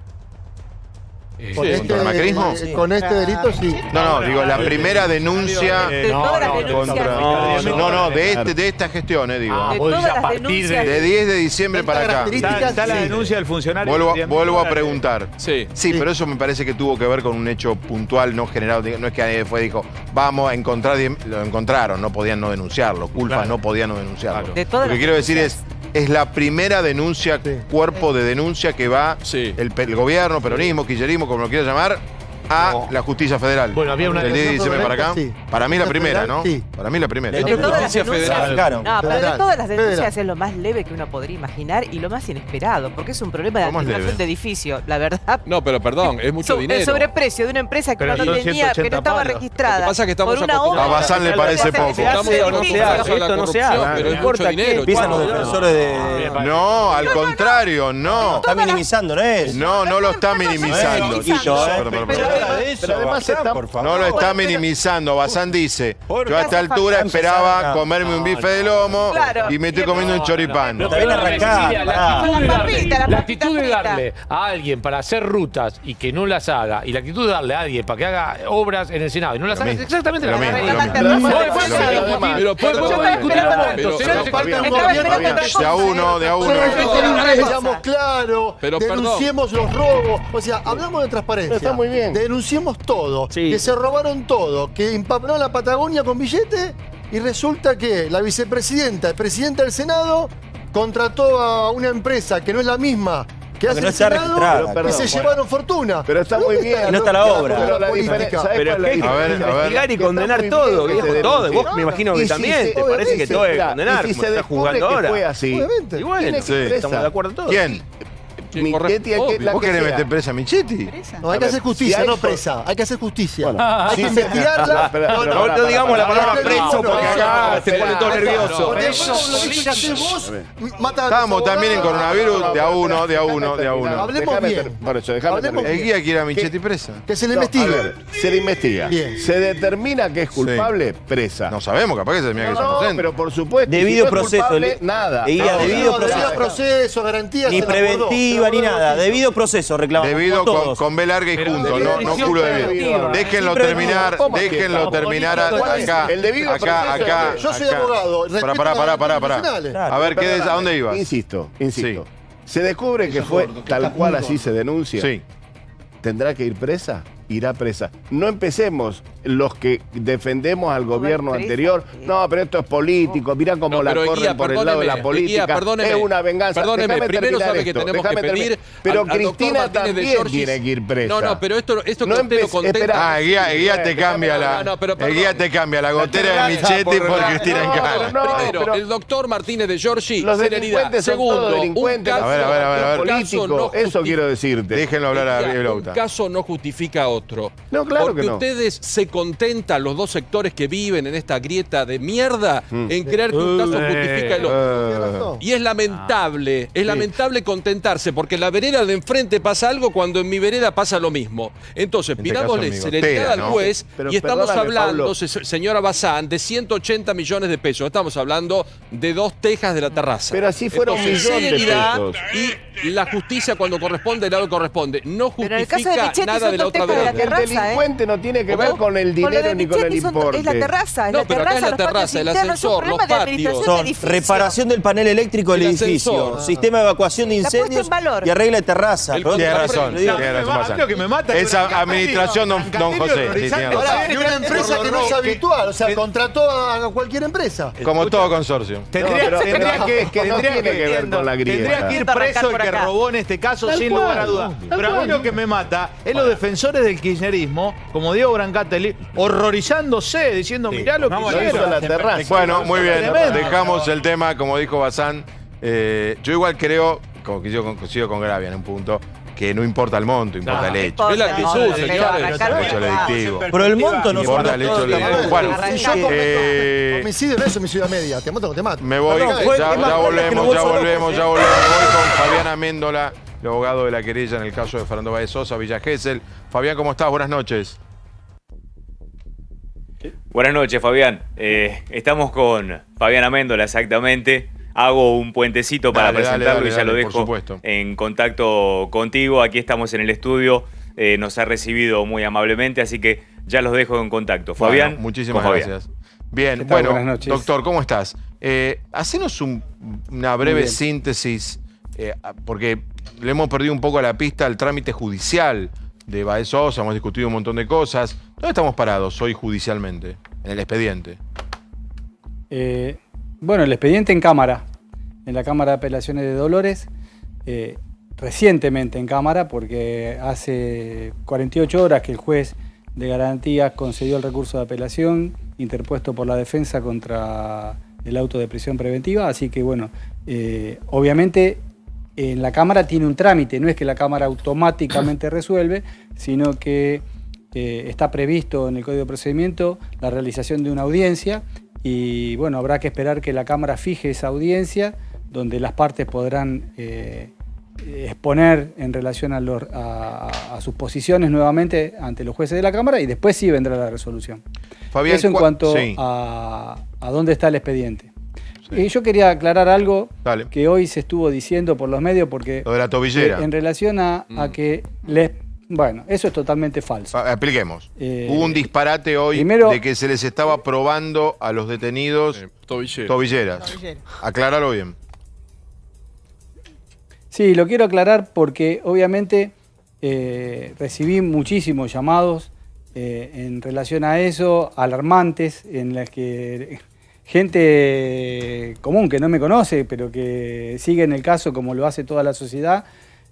¿Contra el macrismo? Con este delito sí. No, digo, la primera denuncia No, de esta gestión, digo. De todas las denuncias. De 10 de diciembre para acá. Está la denuncia del funcionario. Vuelvo a preguntar. Sí, pero eso me parece que tuvo que ver con un hecho puntual, no generado. No es que nadie dijo, vamos a encontrar, lo encontraron, no podían no denunciarlo. Culpas no podían no denunciarlo. Lo que quiero decir es la primera denuncia, cuerpo de denuncia que va el gobierno, peronismo, kirchnerismo, como lo quieras llamar, a la justicia federal. Bueno, había una del 10 de diciembre para acá. Sí. Para mí la primera, ¿no? Sí. Para mí la primera. De todas las denuncias, Claro. no, pero de todas las denuncias es lo más leve que uno podría imaginar y lo más inesperado, porque es un problema de administración de edificio, la verdad. No, pero perdón, es mucho dinero. El sobreprecio de una empresa que no tenía, que no estaba registrada. Lo que pasa es que estamos por una obra. A Bazán le parece poco. Esto no se hace. Pero es mucho dinero. Empiezan los defensores de... No, al contrario, no. Está minimizando, ¿no es? No lo está minimizando. Pero además no lo está minimizando. Bazán dice, yo a esta altura esperaba comerme un bife de lomo y me estoy comiendo un choripán. La actitud de darle a alguien para hacer rutas y que no las haga, y la actitud de darle a alguien para que haga obras en el Senado y no las haga, es exactamente lo mismo. Pero de a uno. Seamos claros, denunciemos los robos. O sea, hablamos de transparencia. Está muy bien. Denunciemos todo. Que se robaron todo. Que empaparon la Patagonia con billetes y resulta que la vicepresidenta, el presidente del Senado, contrató a una empresa que no es la misma que hace el Senado, que se llevaron fortuna. Pero está muy bien. Y no está la obra. Pero es que hay que investigar y condenar todo, viejo, todo. Vos me imagino que también te parece que todo es condenar, como estás jugando ahora. Fue así. Y bueno, estamos de acuerdo todos. ¿Quién? Michetti, ¿Vos querés meter presa a Michetti? No, hay que hacer justicia, no presa. Hay que hacer justicia. Hay que investigarla. No digamos la palabra preso porque acá se pone todo nervioso. Estamos también en coronavirus de a uno. Hablemos bien. Por eso, el guía quiere a Michetti presa. Que se le investigue. Se le investiga. Bien. Se determina que es culpable, presa. No sabemos, capaz que se termina que es inocente. Pero por supuesto. Debido proceso. Nada. Debido proceso, garantías. Ni preventiva ni nada. Debido proceso reclamamos. Debido con B larga y junto, no culo de bien. Déjenlo terminar acá. El debido acá. Yo soy abogado. Pará. A ver, ¿a dónde ibas? Insisto. Se descubre que fue tal cual así se denuncia. Sí. ¿Tendrá que ir presa? Irá presa. No empecemos los que defendemos al gobierno anterior. No, pero esto es político. Mirá cómo la corren por el lado de la política. Es una venganza. Perdóneme, primero sabe que tenemos que pedir. Pero Cristina también tiene que ir presa. No, pero esto no que contenta. El guía te cambia la gotera de Michetti por Cristina Encara. Primero, el doctor Martínez de Giorgi, los serenidad. Segundo, Delincuentes. A ver. Político, eso quiero decirte. Déjenlo hablar a Vilauta. Un caso no justifica otro. No, claro porque que no. Ustedes se contentan, los dos sectores que viven en esta grieta de mierda, en creer que un caso justifica el otro. Y es lamentable, contentarse, porque en la vereda de enfrente pasa algo cuando en mi vereda pasa lo mismo. Entonces, pidámosle serenidad al juez, y estamos hablando, señora Bazán, de 180 millones de pesos. Estamos hablando de 2 tejas de la terraza. Pero así fueron un millón de pesos. Y la justicia cuando corresponde, lado corresponde. No justifica nada de la otra vereda. El delincuente no tiene que ver con el dinero ni con el importe. Es la terraza, no, pero acá es la terraza, el ascensor, los patios. Son reparación del panel eléctrico del edificio, sistema de evacuación de incendios y arregla de terraza. Tiene razón. Es administración, don José. Y una empresa que no es habitual, o sea, contrató a cualquier empresa. Como todo consorcio. Tendría que ver con la grieta. Tendría que ir preso el que robó en este caso, sin lugar a dudas. Pero a mí lo que me mata es los defensores del kirchnerismo, como Diego Brancatelli, horrorizándose, diciendo, mirá lo que hicieron. Bueno, muy bien. Dejamos el tema, como dijo Bazán. Yo igual creo, como que yo coincido con Gravia en un punto, que no importa el monto, importa el hecho. Es la actitud, señores. Pero el monto no importa el hecho. Bueno, homicidio no es homicidio a media. Te mato o no te mato. Me voy, ya volvemos. Voy con Fabián Améndola, el abogado de la querella en el caso de Fernando Báez Sosa, Villa Gesell. Fabián, ¿cómo estás? Buenas noches. Buenas noches, Fabián. Estamos con Fabián Améndola, exactamente. Hago un puentecito para presentarlo y ya lo dejo en contacto contigo. Aquí estamos en el estudio nos ha recibido muy amablemente, así que ya los dejo en contacto. Fabián. Bueno, muchísimas con Fabián. gracias. Bien, ¿Qué tal? bueno, Buenas noches. doctor, ¿cómo estás? Hacenos una breve síntesis, porque le hemos perdido un poco la pista al trámite judicial de Baez Sosa, hemos discutido un montón de cosas. ¿Dónde estamos parados hoy judicialmente, en el expediente? Bueno, el expediente en Cámara, en la Cámara de Apelaciones de Dolores, recientemente en Cámara, porque hace 48 horas que el juez de garantías concedió el recurso de apelación interpuesto por la defensa contra el auto de prisión preventiva, así que bueno, obviamente en la Cámara tiene un trámite, no es que la Cámara automáticamente resuelve, sino que está previsto en el Código de Procedimiento la realización de una audiencia y bueno, habrá que esperar que la Cámara fije esa audiencia donde las partes podrán exponer en relación a sus posiciones nuevamente ante los jueces de la Cámara y después sí vendrá la resolución. Fabián, eso en cuanto a dónde está el expediente. Y yo quería aclarar algo que hoy se estuvo diciendo por los medios porque... Lo de la tobillera. En relación a que bueno, eso es totalmente falso. Expliquemos. Hubo un disparate hoy de que se les estaba probando a los detenidos tobilleras. Acláralo bien. Sí, lo quiero aclarar porque obviamente recibí muchísimos llamados en relación a eso, alarmantes, en las que gente común que no me conoce, pero que sigue en el caso como lo hace toda la sociedad,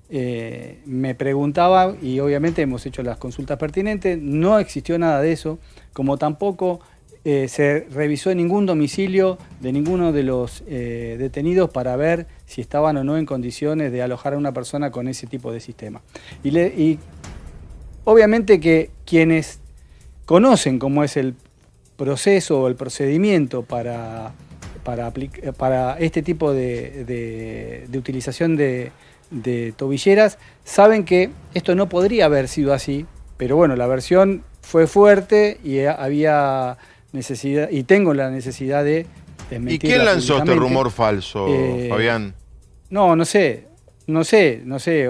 me preguntaba y obviamente hemos hecho las consultas pertinentes, no existió nada de eso, como tampoco se revisó ningún domicilio de ninguno de los detenidos para ver si estaban o no en condiciones de alojar a una persona con ese tipo de sistema. Y obviamente que quienes conocen cómo es el proceso o el procedimiento para este tipo de utilización de tobilleras, saben que esto no podría haber sido así, pero bueno, la versión fue fuerte y había necesidad, y tengo la necesidad de desmentirla. ¿Y quién lanzó este rumor falso, Fabián? No sé.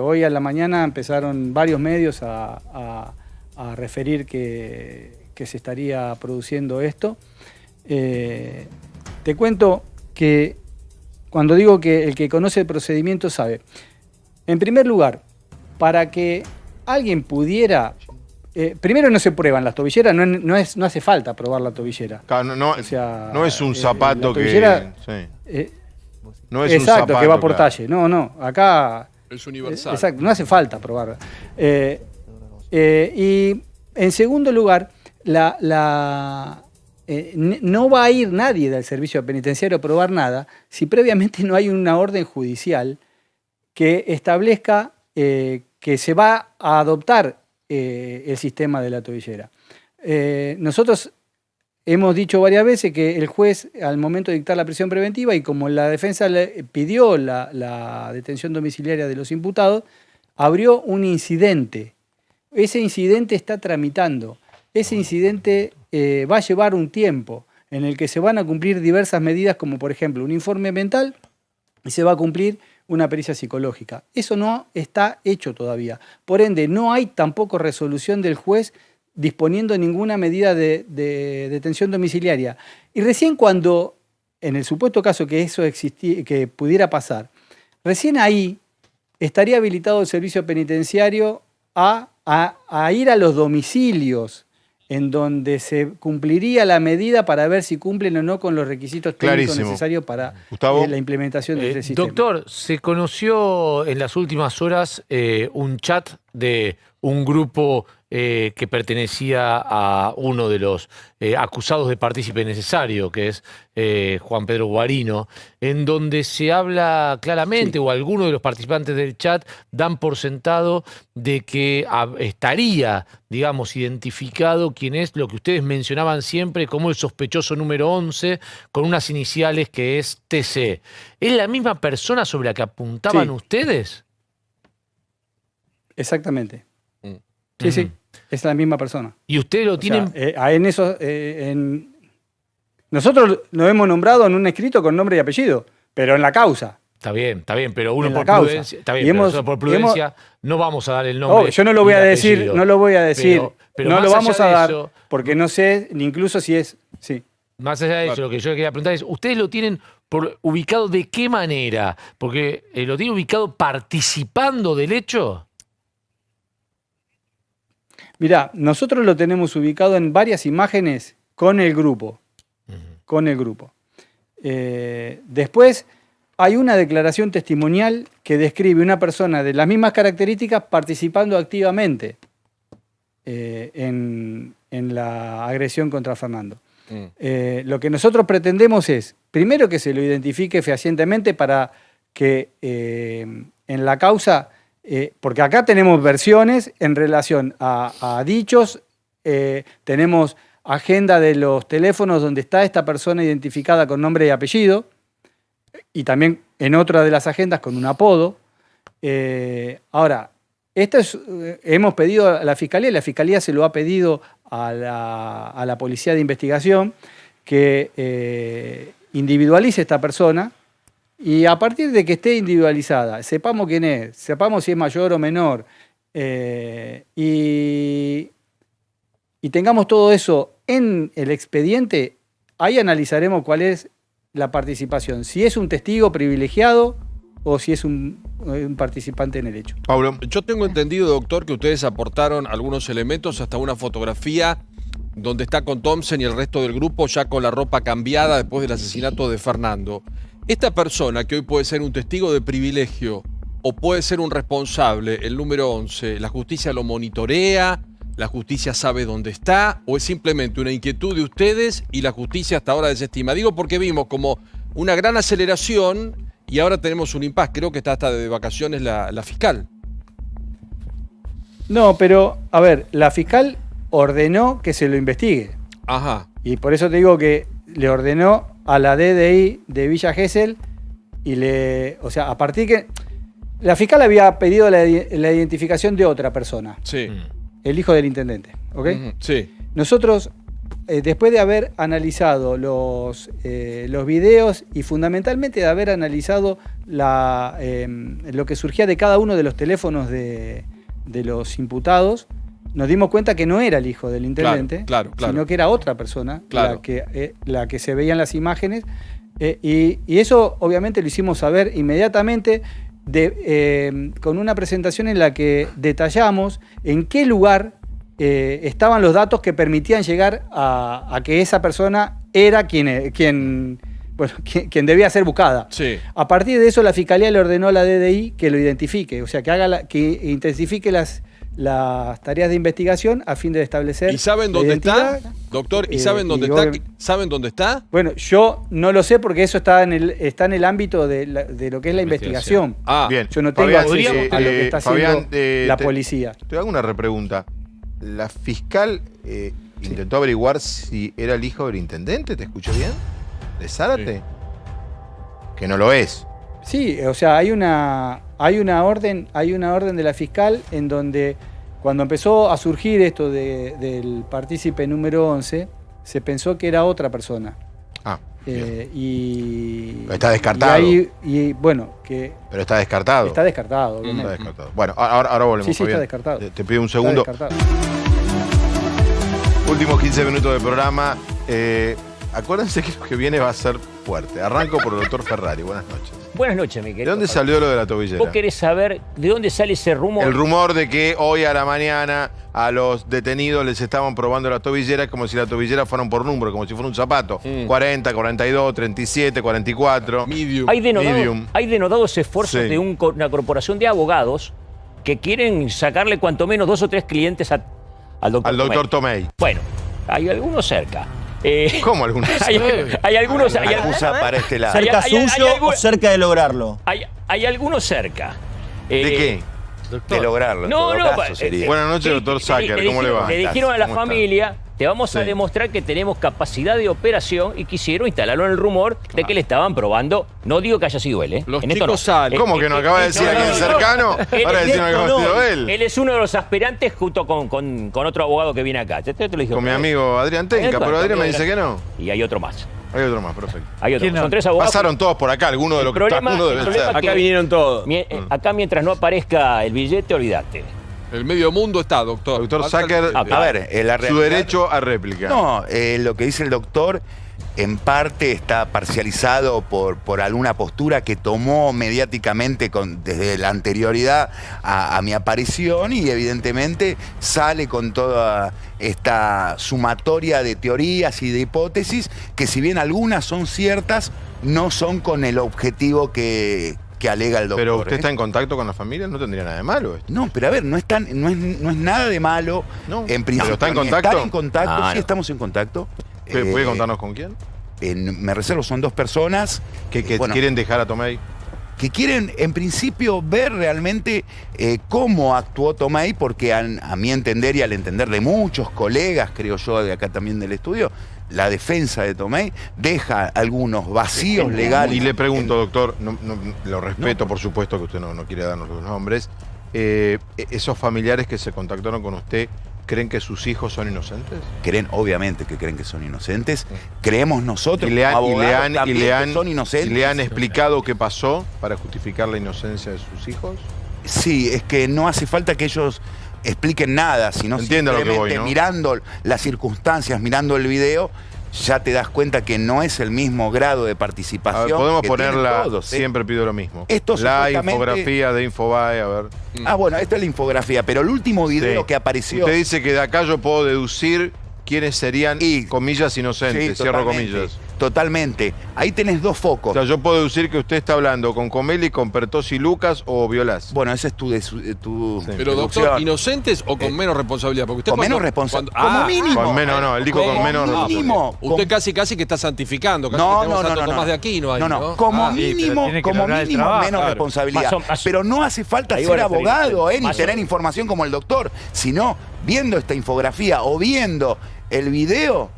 Hoy a la mañana empezaron varios medios a referir que se estaría produciendo esto. Te cuento que cuando digo que el que conoce el procedimiento sabe. En primer lugar, para que alguien pudiera... primero no se prueban las tobilleras, no hace falta probar la tobillera. Claro, no es un zapato que... no es exacto, un zapato que va por talle. No, acá... Es universal. Exacto, no hace falta probarla. Y en segundo lugar, no va a ir nadie del servicio penitenciario a probar nada si previamente no hay una orden judicial que establezca que se va a adoptar el sistema de la tobillera. Nosotros hemos dicho varias veces que el juez, al momento de dictar la prisión preventiva, y como la defensa le pidió la detención domiciliaria de los imputados, abrió un incidente. Ese incidente está tramitando. Ese incidente va a llevar un tiempo en el que se van a cumplir diversas medidas, como por ejemplo un informe mental, y se va a cumplir una pericia psicológica. Eso no está hecho todavía. Por ende, no hay tampoco resolución del juez disponiendo ninguna medida de detención domiciliaria. Y recién cuando, en el supuesto caso que eso que pudiera pasar, recién ahí estaría habilitado el servicio penitenciario a ir a los domicilios en donde se cumpliría la medida para ver si cumplen o no con los requisitos técnicos necesarios para la implementación de este sistema. Doctor, se conoció en las últimas horas un chat de un grupo que pertenecía a uno de los acusados de partícipe necesario, que es Juan Pedro Guarino, en donde se habla claramente, o algunos de los participantes del chat dan por sentado de que estaría, digamos, identificado quién es lo que ustedes mencionaban siempre como el sospechoso número 11, con unas iniciales que es TC. ¿Es la misma persona sobre la que apuntaban ustedes? Exactamente. Sí, es la misma persona. ¿Y ustedes lo tienen...? Nosotros lo hemos nombrado en un escrito con nombre y apellido, pero en la causa. Está bien, pero uno En la por causa. prudencia, está bien, Y pero hemos- nosotros por prudencia no vamos a dar el Oh, nombre. yo no lo voy a decir, no lo voy a decir, pero no más lo vamos allá a de dar, eso, porque no sé ni incluso si es... Sí. más allá de eso, lo que yo quería preguntar es, ¿ustedes lo tienen ubicado de qué manera? Porque lo tienen ubicado participando del hecho. Mirá, nosotros lo tenemos ubicado en varias imágenes con el grupo. Con el grupo. Después hay una declaración testimonial que describe una persona de las mismas características participando activamente en la agresión contra Fernando. Lo que nosotros pretendemos es, primero, que se lo identifique fehacientemente para que en la causa, porque acá tenemos versiones en relación a dichos, tenemos agenda de los teléfonos donde está esta persona identificada con nombre y apellido, y también en otra de las agendas con un apodo. Ahora, esto es, hemos pedido a la Fiscalía, y la Fiscalía se lo ha pedido a la Policía de Investigación, que individualice esta persona, y a partir de que esté individualizada, sepamos quién es, sepamos si es mayor o menor, y tengamos todo eso en el expediente, ahí analizaremos cuál es la participación, si es un testigo privilegiado o si es un participante en el hecho. Pablo, yo tengo entendido, doctor, que ustedes aportaron algunos elementos, hasta una fotografía donde está con Thompson y el resto del grupo ya con la ropa cambiada después del asesinato de Fernando. Esta persona, que hoy puede ser un testigo de privilegio o puede ser un responsable, el número 11, ¿la justicia lo monitorea? ¿La justicia sabe dónde está? ¿O es simplemente una inquietud de ustedes y la justicia hasta ahora desestima? Digo porque vimos como una gran aceleración y ahora tenemos un impasse. Creo que está hasta de vacaciones la fiscal. No, pero, a ver, la fiscal ordenó que se lo investigue. Ajá. Y por eso te digo que le ordenó a la DDI de Villa Gesell y o sea, a partir que... La fiscal había pedido la identificación de otra persona. Sí. El hijo del intendente, ¿ok? Sí. Nosotros, después de haber analizado los videos y fundamentalmente de haber analizado lo que surgía de cada uno de los teléfonos de los imputados, nos dimos cuenta que no era el hijo del intendente, claro. sino que era otra persona, Claro. la que se veía en las imágenes. Y eso obviamente lo hicimos saber inmediatamente con una presentación en la que detallamos en qué lugar estaban los datos que permitían llegar a que esa persona era quien debía ser buscada. Sí. A partir de eso, la Fiscalía le ordenó a la DDI que lo identifique, o sea, que intensifique las tareas de investigación a fin de establecer. ¿Y saben la dónde identidad. está, doctor? ¿Y saben dónde está? ¿Saben dónde está? Bueno, yo no lo sé porque eso está en el ámbito de lo que es la investigación. Bien. Yo no tengo Fabián, acceso a lo que está haciendo la policía. Te hago una repregunta. ¿La fiscal intentó averiguar si era el hijo del intendente? ¿Te escucho bien? ¿De Zárate? Que no lo es. Sí, o sea, hay una orden de la fiscal en donde cuando empezó a surgir esto del partícipe número 11, se pensó que era otra persona. Ah. Y está descartado. Pero está descartado. Está descartado, obviamente. Está descartado. Bueno, ahora volvemos. Sí, Fabián. está descartado. Te pido un segundo. Últimos 15 minutos del programa. Acuérdense que lo que viene va a ser fuerte. Arranco por el doctor Ferrari. Buenas noches. Buenas noches, mi querido. ¿De dónde salió lo de la tobillera? ¿Vos querés saber de dónde sale ese rumor? El rumor de que hoy a la mañana a los detenidos les estaban probando la tobillera como si la tobillera fueran por número, como si fuera un zapato. 40, 42, 37, 44. Hay denodados esfuerzos de una corporación de abogados que quieren sacarle cuanto menos 2 o 3 clientes al doctor Tomei. Al doctor Tomei. Bueno, hay algunos cerca. ¿Cómo algunos? Hay algunos. para este lado. ¿Cerca suyo o cerca de lograrlo? Hay algunos cerca. ¿De qué? De lograrlo. Buenas noches, doctor Zucker. ¿Cómo le va? Le dijeron a la familia, te vamos a demostrar que tenemos capacidad de operación y quisieron instalarlo en el rumor de que le estaban probando. No digo que haya sido él, ¿eh? Los en esto chicos salen. ¿Cómo que no acaba de decir alguien cercano? Ahora decimos que ha sido él. Él es uno de los aspirantes junto con otro abogado que viene acá. Te lo dije. Con mi amigo Adrián Tenca, pero Adrián me dice que no. Y hay otro más. Hay otro más, perfecto. Hay otro. Son 3 abogados. Pasaron todos por acá, alguno de los que está, uno debe ser. Acá vinieron todos. Acá mientras no aparezca el billete, olvídate. El medio mundo está, doctor. Doctor Sacker, a ver, su derecho a réplica. No, lo que dice el doctor en parte está parcializado por alguna postura que tomó mediáticamente desde la anterioridad a mi aparición y evidentemente sale con toda esta sumatoria de teorías y de hipótesis que si bien algunas son ciertas, no son con el objetivo que alega el doctor. Pero usted está en contacto con la familia, no tendría nada de malo esto. No, pero a ver, no es nada de malo. No, en principio. ¿pero está en contacto? Estar en contacto, sí, no. estamos en contacto. ¿Puede contarnos con quién? Me reservo, son 2 personas. Que quieren dejar a Tomei. Que quieren, en principio, ver realmente cómo actuó Tomei, porque a mi entender y al entender de muchos colegas, creo yo, de acá también del estudio, la defensa de Tomei deja algunos vacíos legales. Y le pregunto, doctor, lo respeto, por supuesto que usted no quiere darnos los nombres, esos familiares que se contactaron con usted, ¿creen que sus hijos son inocentes? Obviamente que creen que son inocentes. Creemos nosotros, y le han son inocentes. ¿Y le han explicado qué pasó para justificar la inocencia de sus hijos? Sí, es que no hace falta que ellos expliquen nada, sino simplemente mirando las circunstancias, mirando el video, ya te das cuenta que no es el mismo grado de participación. A ver, podemos que ponerla, todos, siempre pido lo mismo. Esto la infografía de Infobae, a ver. Bueno, esta es la infografía, pero el último video que apareció... Usted dice que de acá yo puedo deducir quiénes serían, comillas, inocentes, sí, cierro comillas. Totalmente. Ahí tenés 2 focos. O sea, yo puedo deducir que usted está hablando con Comelli, con Pertossi Lucas o Violás. Bueno, ese es tu Pero doctor, ¿inocentes o con menos responsabilidad? Porque usted con menos responsabilidad. Como mínimo. Con menos, no, él dijo con menos mínimo. Usted casi que está santificando. Casi no, que no, Santo Tomás de Aquino ahí, no. Como mínimo, menos responsabilidad. Pero no hace falta ser abogado, ni tener información como el doctor, sino viendo esta infografía o viendo el video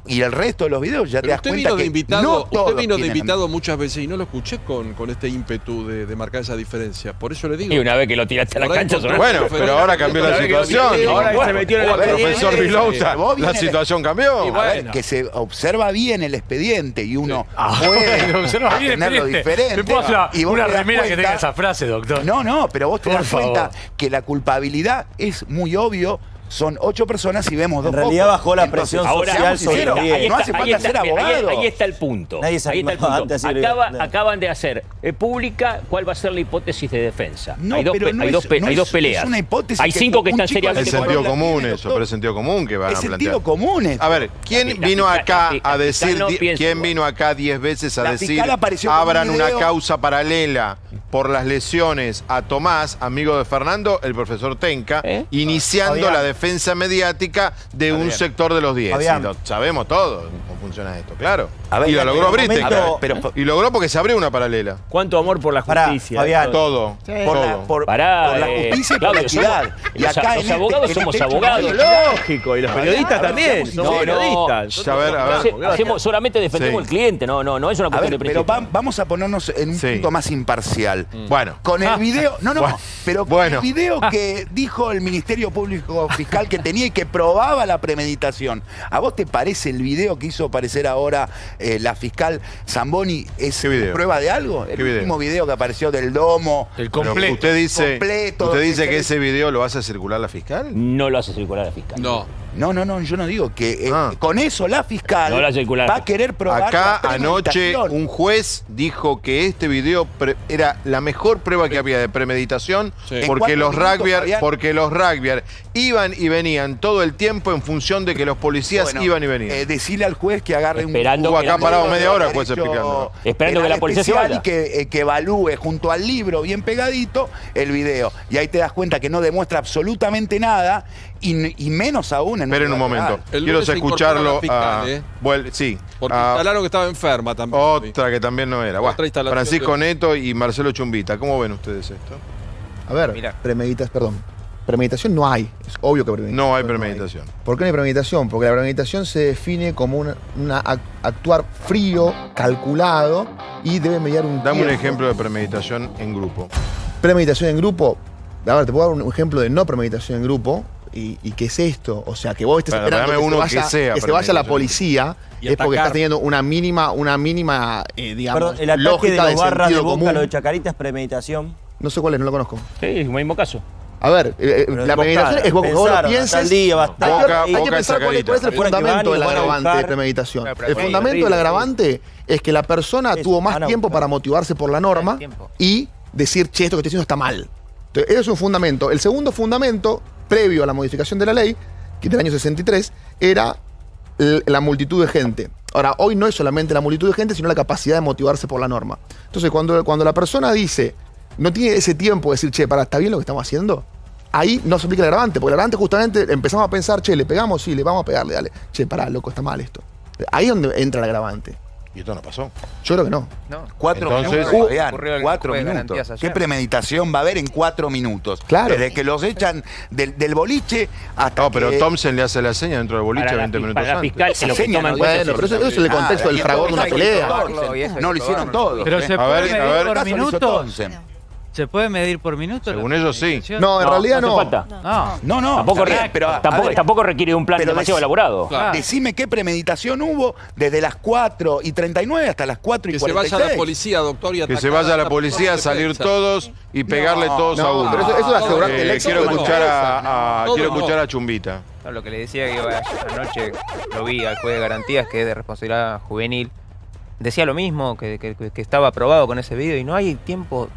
y el resto de los videos ya te das cuenta que usted vino de invitado muchas veces y no lo escuché con este ímpetu de marcar esa diferencia. Por eso le digo. Y una vez que lo tiraste a la cancha... Bueno, pero ahora cambió la situación. Ahora se metió en el profesor Vilouta, la situación cambió. A ver, que se observa bien el expediente y uno puede tenerlo diferente. ¿Me puedo hacer una remera que tenga esa frase, doctor? No, pero vos te das cuenta que la culpabilidad es muy obvio. Son 8 personas y vemos 2 En realidad bajó la presión social sobre el riesgo. No hace falta ser abogado. Ahí está el punto. Nadie se Acaban de hacer pública cuál va a ser la hipótesis de defensa. No, hay dos peleas. Es una hipótesis. Hay 5 que están seriamente. Es sentido común eso, pero es sentido común que van a plantear. Es sentido común. A ver, ¿quién vino acá a decir, quién vino acá 10 veces a decir abran una causa paralela por las lesiones a Tomás, amigo de Fernando, el profesor Tenca, iniciando la defensa mediática de un sector de los 10? Sabemos todo cómo funciona esto, claro. Y lo logró Britten. Y logró porque se abrió una paralela. ¿Cuánto amor por la justicia? Fabián, todo. Por la justicia y por la equidad. Y acá los abogados somos abogados. Lógico, y los periodistas también. Somos periodistas. A ver. Solamente defendemos al cliente, no es una cuestión de principio. Pero vamos a ponernos en un punto más imparcial. Bueno. Con el video, pero con el video que dijo el Ministerio Público Fiscal que tenía y que probaba la premeditación. ¿A vos te parece el video que hizo aparecer ahora la fiscal Zamboni es prueba de algo? El último video que apareció del domo. El completo. ¿Usted dice que ese video lo hace circular la fiscal? No lo hace circular la fiscal. No, yo no digo que con eso la fiscal va a querer probar. Acá anoche un juez dijo que este video era la mejor prueba que había de premeditación porque los rugbyers iban y venían todo el tiempo en función de que los policías iban y venían. Decirle al juez que agarre Estuvo acá parado media hora el juez explicando. Esperando que la policía se vaya. Y que evalúe junto al libro bien pegadito el video. Y ahí te das cuenta que no demuestra absolutamente nada y menos aún en Esperen un momento. Quiero escucharlo. Sí. Porque instalaron que estaba enferma también. Otra que también no era. Francisco Neto y Marcelo Chumbita. ¿Cómo ven ustedes esto? A ver, premeditación no hay. Es obvio que premeditación. No hay premeditación. ¿Por qué no hay premeditación? Porque la premeditación se define como actuar frío, calculado y debe mediar un Dame un tiempo. ejemplo de premeditación en grupo. Premeditación en grupo. A ver, te puedo dar un ejemplo de no premeditación en grupo. ¿y qué es esto? O sea, que vos estés esperando que se vaya la policía, es porque estás teniendo una mínima digamos, Perdón, el ataque lógica de los barras de sentido Boca, común. lo de Chacarita es premeditación. No sé cuál es, no lo conozco. Sí, mismo caso. A ver, la premeditación es vos lo pienses. Tal día, bastante. Hay que pensar cuál es el fundamento del agravante de premeditación. El fundamento del agravante es que la persona tuvo más tiempo para motivarse por la norma y decir, che, esto que estoy haciendo está mal. Entonces, eso es un fundamento. El segundo fundamento, previo a la modificación de la ley, que del año 63, era la multitud de gente. Ahora, hoy no es solamente la multitud de gente, sino la capacidad de motivarse por la norma. Entonces, cuando la persona dice, no tiene ese tiempo de decir, che, ¿está bien lo que estamos haciendo? Ahí no se aplica el agravante, porque el agravante justamente empezamos a pensar, che, ¿le pegamos? Sí, le vamos a pegarle, dale. Che, loco, está mal esto. Ahí es donde entra el agravante. ¿Y esto no pasó? Yo creo que no. 4 Entonces, minutos, Fabián, ocurrió el 4 juez de minutos. garantías ¿Qué ayer? premeditación va a haber en 4 minutos? Claro. Desde que los echan del boliche hasta No, pero que... Thompson le hace la seña dentro del boliche 20 minutos antes. fiscal, es lo que toma en cuenta. Bueno, pero eso es el contexto del fragor de una pelea. No lo hicieron todos. Pero se puede medir por minuto. minutos. ¿Se puede medir por minuto? Según ellos sí. No, en realidad no. Hace falta. No. Tampoco, está bien, pero, tampoco requiere un plan pero demasiado elaborado. Decime qué premeditación hubo desde las 4:39 hasta las 4:46. Que se vaya la policía, doctor, y Que atacar se vaya a la policía a salir todos y pegarle todos a uno. Pero eso es asegurarte el éxito Quiero de tu escuchar a Chumbita. No, lo que le decía que anoche lo vi al juez de garantías, que es de responsabilidad juvenil, decía lo mismo, que estaba aprobado con ese video y no hay tiempo,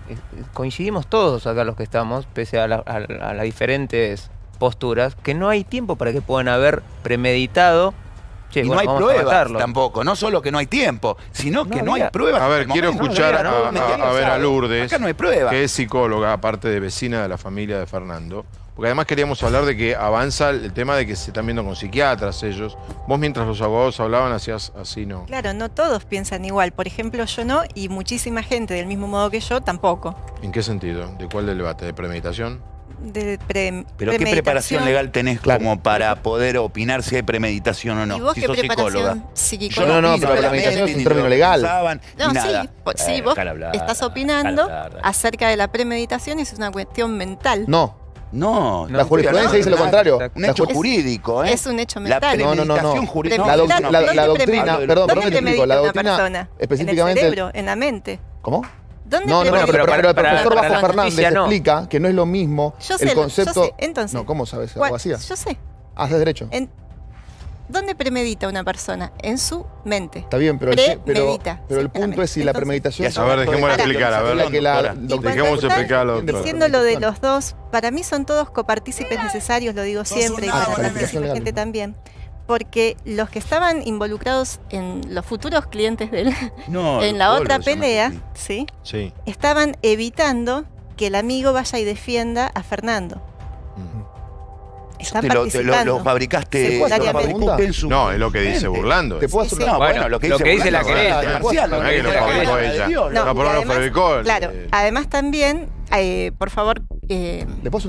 coincidimos todos acá los que estamos, pese a las diferentes posturas, que no hay tiempo para que puedan haber premeditado. Che, y bueno, no hay vamos a pruebas matarlo. tampoco, no solo que no hay tiempo, sino que no hay pruebas. A ver, hasta el quiero momento. escuchar a ver a Lourdes, Acá no hay pruebas. que es psicóloga, aparte de vecina de la familia de Fernando. Porque además queríamos hablar de que avanza el tema de que se están viendo con psiquiatras ellos. Vos mientras los abogados hablaban hacías así, ¿no? Claro, no todos piensan igual. Por ejemplo, yo no, y muchísima gente del mismo modo que yo tampoco. ¿En qué sentido? ¿De cuál del debate? ¿De premeditación? Pero ¿qué preparación legal tenés como para poder opinar si hay premeditación o no? ¿Y vos si qué sos psicóloga. preparación psicológica? No, pero la premeditación es un término legal. No, sí, vos estás opinando acerca de la premeditación y es una cuestión mental. No, la jurisprudencia dice lo contrario. Un hecho jurídico, ¿eh? Es un hecho La mental. premeditación jurídica. La doctrina, perdón, ¿Dónde te explico, la premedita una doctrina persona? específicamente... ¿En el cerebro? ¿En la mente? ¿Cómo? ¿Dónde No, premedita? pero el profesor para Bajo la Fernández justicia, no. explica que no es lo mismo Yo sé, el concepto... yo sé. Entonces, no, ¿cómo sabes? ¿cuál? ¿Abogacía? Yo sé. Haces derecho. ¿Dónde premedita una persona? En su mente. Está bien, pero el punto es si la premeditación... A ver, dejémosla explicar, a ver. Dejémosla explicar a la doctora. Diciendo lo de los dos, para mí son todos copartícipes necesarios, lo digo siempre, y para la gente también. Porque los que estaban involucrados en los futuros clientes en la otra pelea, ¿sí? Estaban evitando que el amigo vaya y defienda a Fernando. Están participando. Lo fabricaste. No, es lo que dice burlando. ¿Te puedo hacer No, bueno, lo que dice la querella. No es que lo fabricó ella. No, por lo fabricó. Claro, además también, por favor,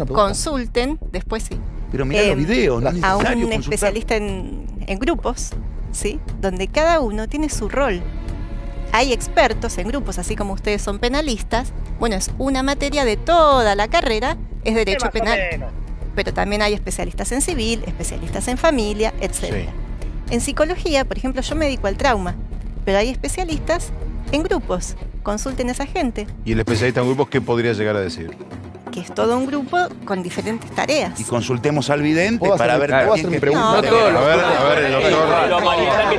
consulten, después sí. Pero mirá los videos, no es a necesario un consultar. especialista en grupos, ¿sí? Donde cada uno tiene su rol. Hay expertos en grupos, así como ustedes son penalistas. Bueno, es una materia de toda la carrera, es derecho penal. Pero también hay especialistas en civil, especialistas en familia, etc. En psicología, por ejemplo, yo me dedico al trauma, pero hay especialistas en grupos. Consulten a esa gente, ¿Y el especialista en grupos qué podría llegar a decir? que es todo un grupo con diferentes tareas. Y consultemos al vidente ¿Puedo para hacer- ver puedo quién hacer mi que- pregunta? No, A ver,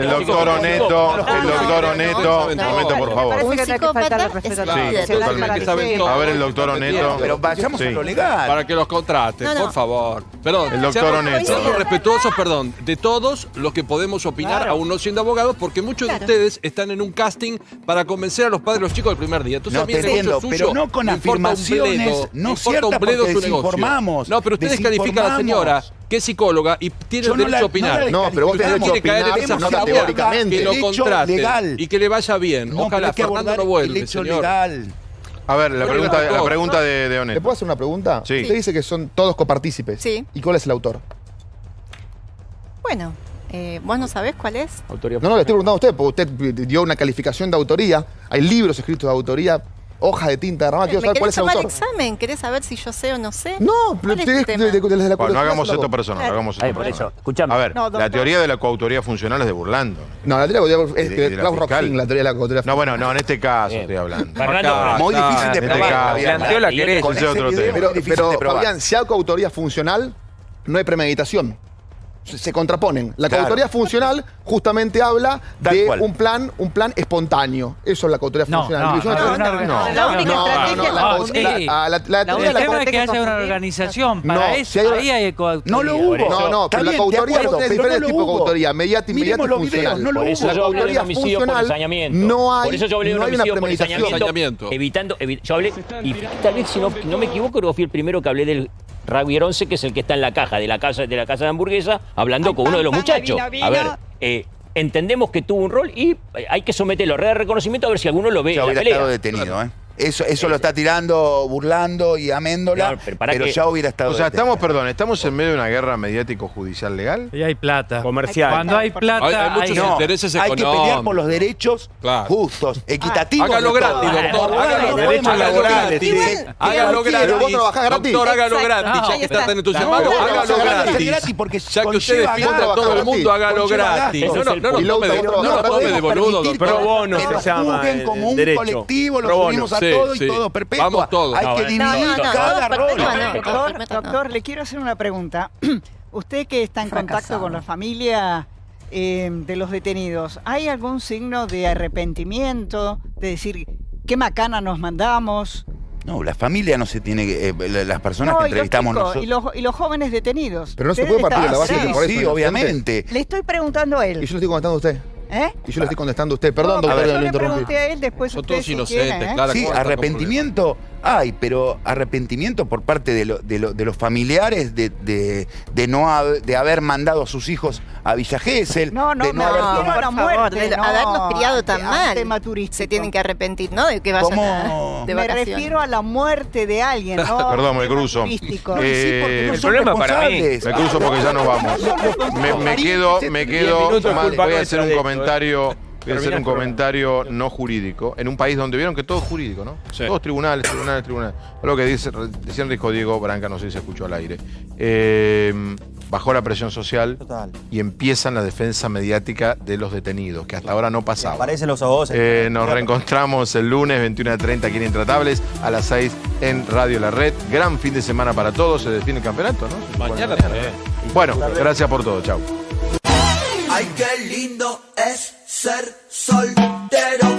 el doctor Oneto, un momento, por favor. Un psicópata es Sí, totalmente. A ver, el doctor Oneto. Pero vayamos Sí. a lo legal. Para que los contraten, por favor. Perdón, El doctor seamos- Oneto. seamos respetuosos, perdón, de todos los que podemos opinar, aún no siendo abogados, porque muchos de ustedes están en un casting para convencer a los padres de los chicos del primer día. Entonces, No, a mí te el negocio entiendo, suyo pero no con me importa un afirmaciones bledo, no me importa ciertas un bledo porque su negocio. desinformamos, No, pero usted descalifica a la señora, que es psicóloga, y tiene Yo el no derecho a opinar. No, pero vos tenés Usted derecho a quiere caer en opinar, esa no familia, categóricamente. que lo Derecho contraten legal. y que le vaya bien. No, pero Ojalá hay que Fernando abordar no vuelve, el hecho señor. legal. A ver, la pregunta de Oneto. ¿Le puedo hacer una pregunta? Sí. Usted dice que son todos copartícipes. Sí. ¿Y cuál es el autor? Bueno, ¿vos no sabés cuál es? No, le estoy preguntando a usted, porque usted dio una calificación de autoría. Hay libros escritos de autoría. hoja de tinta derramada, quiero saber cuál es el autor. ¿Querés tomar examen? ¿Querés saber si yo sé o no sé? No, pero desde la Bueno, no curiosidad hagamos se lo esto hago. personal, hagamos esto por personal. eso, escuchame. A ver, No, la teoría de la coautoría funcional es de Burlando. No, la teoría de la coautoría es Y que de la Klaus fiscal. Rockfin, la teoría de la coautoría No, bueno, no, en este caso estoy hablando. Fernando, muy difícil de en este probar. caso. Fabián. Planteó la querella. Ese es otro tema. Pero Fabián, si hay coautoría funcional, no hay premeditación. Se contraponen. La Claro. coautoría funcional justamente habla Tal de cual. un plan espontáneo. Eso es la coautoría funcional. La única estrategia La teoría de El la tema es que coautoría haya una organización. Para eso, ahí hay coautoría. No lo hubo. No, pero la coautoría vos tenés diferentes tipos de coautoría, inmediata, inmediata y funcional. Por eso yo hablé de un homicidio por ensañamiento. No hay, Por eso yo hablé de un no hay una homicidio por premeditación. ensañamiento. Yo hablé, y tal vez si no me equivoco, creo que fui el primero que hablé del Javier Once, que es el que está en la caja de la casa de hamburguesa, hablando con uno de los muchachos. A ver, entendemos que tuvo un rol y hay que someterlo a red de reconocimiento a ver si alguno lo ve Ya en la hubiera pelea. estado detenido, ¿eh? Eso lo está tirando, burlando y améndola, Claro, pero para pero que- ya hubiera estado O sea, detenido. estamos en medio de una guerra mediático-judicial legal. Y hay plata. Comercial. Cuando hay plata, Hay muchos No, intereses hay que económicos. pelear por los derechos Claro. justos, equitativos. Hágalo de gratis, todos. doctor. Hágalo derechos laborales, gratis. sí. Hágalo Pero vos trabajás gratis. gratis. Doctor, hágalo Exacto. gratis. Ya Ahí que está está. tan entusiasmado, No, hágalo gratis. gratis. Porque Ya que usted conlleva defiende a gastos. todo el mundo, hágalo Conlleva gratis. gastos. No, no, no, Y no luego me otro no trabajo tome de boludo, permitir doctor. Pro bono que se nos llama juzguen como un derecho. colectivo, los Pro bono. subimos a Sí, todos sí. y todo perpetua. Vamos todos. Hay que dividir cada rol. Doctor, le quiero hacer una pregunta. Usted que está en contacto con la familia de los detenidos, ¿hay algún signo de arrepentimiento? De decir, qué macana nos mandamos. No, la familia no se tiene que... las personas que No, y entrevistamos los chicos, nosotros... y los jóvenes detenidos. Pero no se Ustedes puede partir de la base están- que por eso Sí, es inocente. obviamente. Le estoy preguntando a él. Y yo le estoy contestando a usted. ¿Eh? Y yo le estoy contestando a usted. Perdón, No, doctor, pero que yo lo le interrumpí. pregunté a él, después Son usted todos si inocentes, quiere, ¿eh? claro. Sí, ¿cómo está con arrepentimiento hay, pero arrepentimiento por parte de los familiares de haber mandado a sus hijos a Villa Gesell, No, de me haber refiero tomado- a la muerte, de no, haberlos criado tan a un mal. tema turístico. Se tienen que arrepentir, ¿no? De que vayan ¿Cómo? de Me vacaciones. refiero a la muerte de alguien, ¿no? Perdón, me Tema cruzo. turístico. Sí, porque no el son problema para mí- responsables. Me cruzo porque ya nos vamos. Me quedo. 10 minutos Voy culpa a hacer nuestra un de esto, comentario. Voy a hacer Termina un el programa. comentario no jurídico, en un país donde vieron que todo es jurídico, ¿no? Sí. Todos tribunales. Lo que decía Enrico Diego Branca, no sé si se escuchó al aire. Bajó la presión social Total. y empiezan la defensa mediática de los detenidos, que hasta ahora no pasaba. Aparecen los abogados. Nos reencontramos el lunes 21:30 aquí en Intratables, a las 6 en Radio La Red. Gran fin de semana para todos, se define el campeonato, ¿no? Mañana Bueno, gracias por todo, chau. Ay, qué lindo es ser soltero.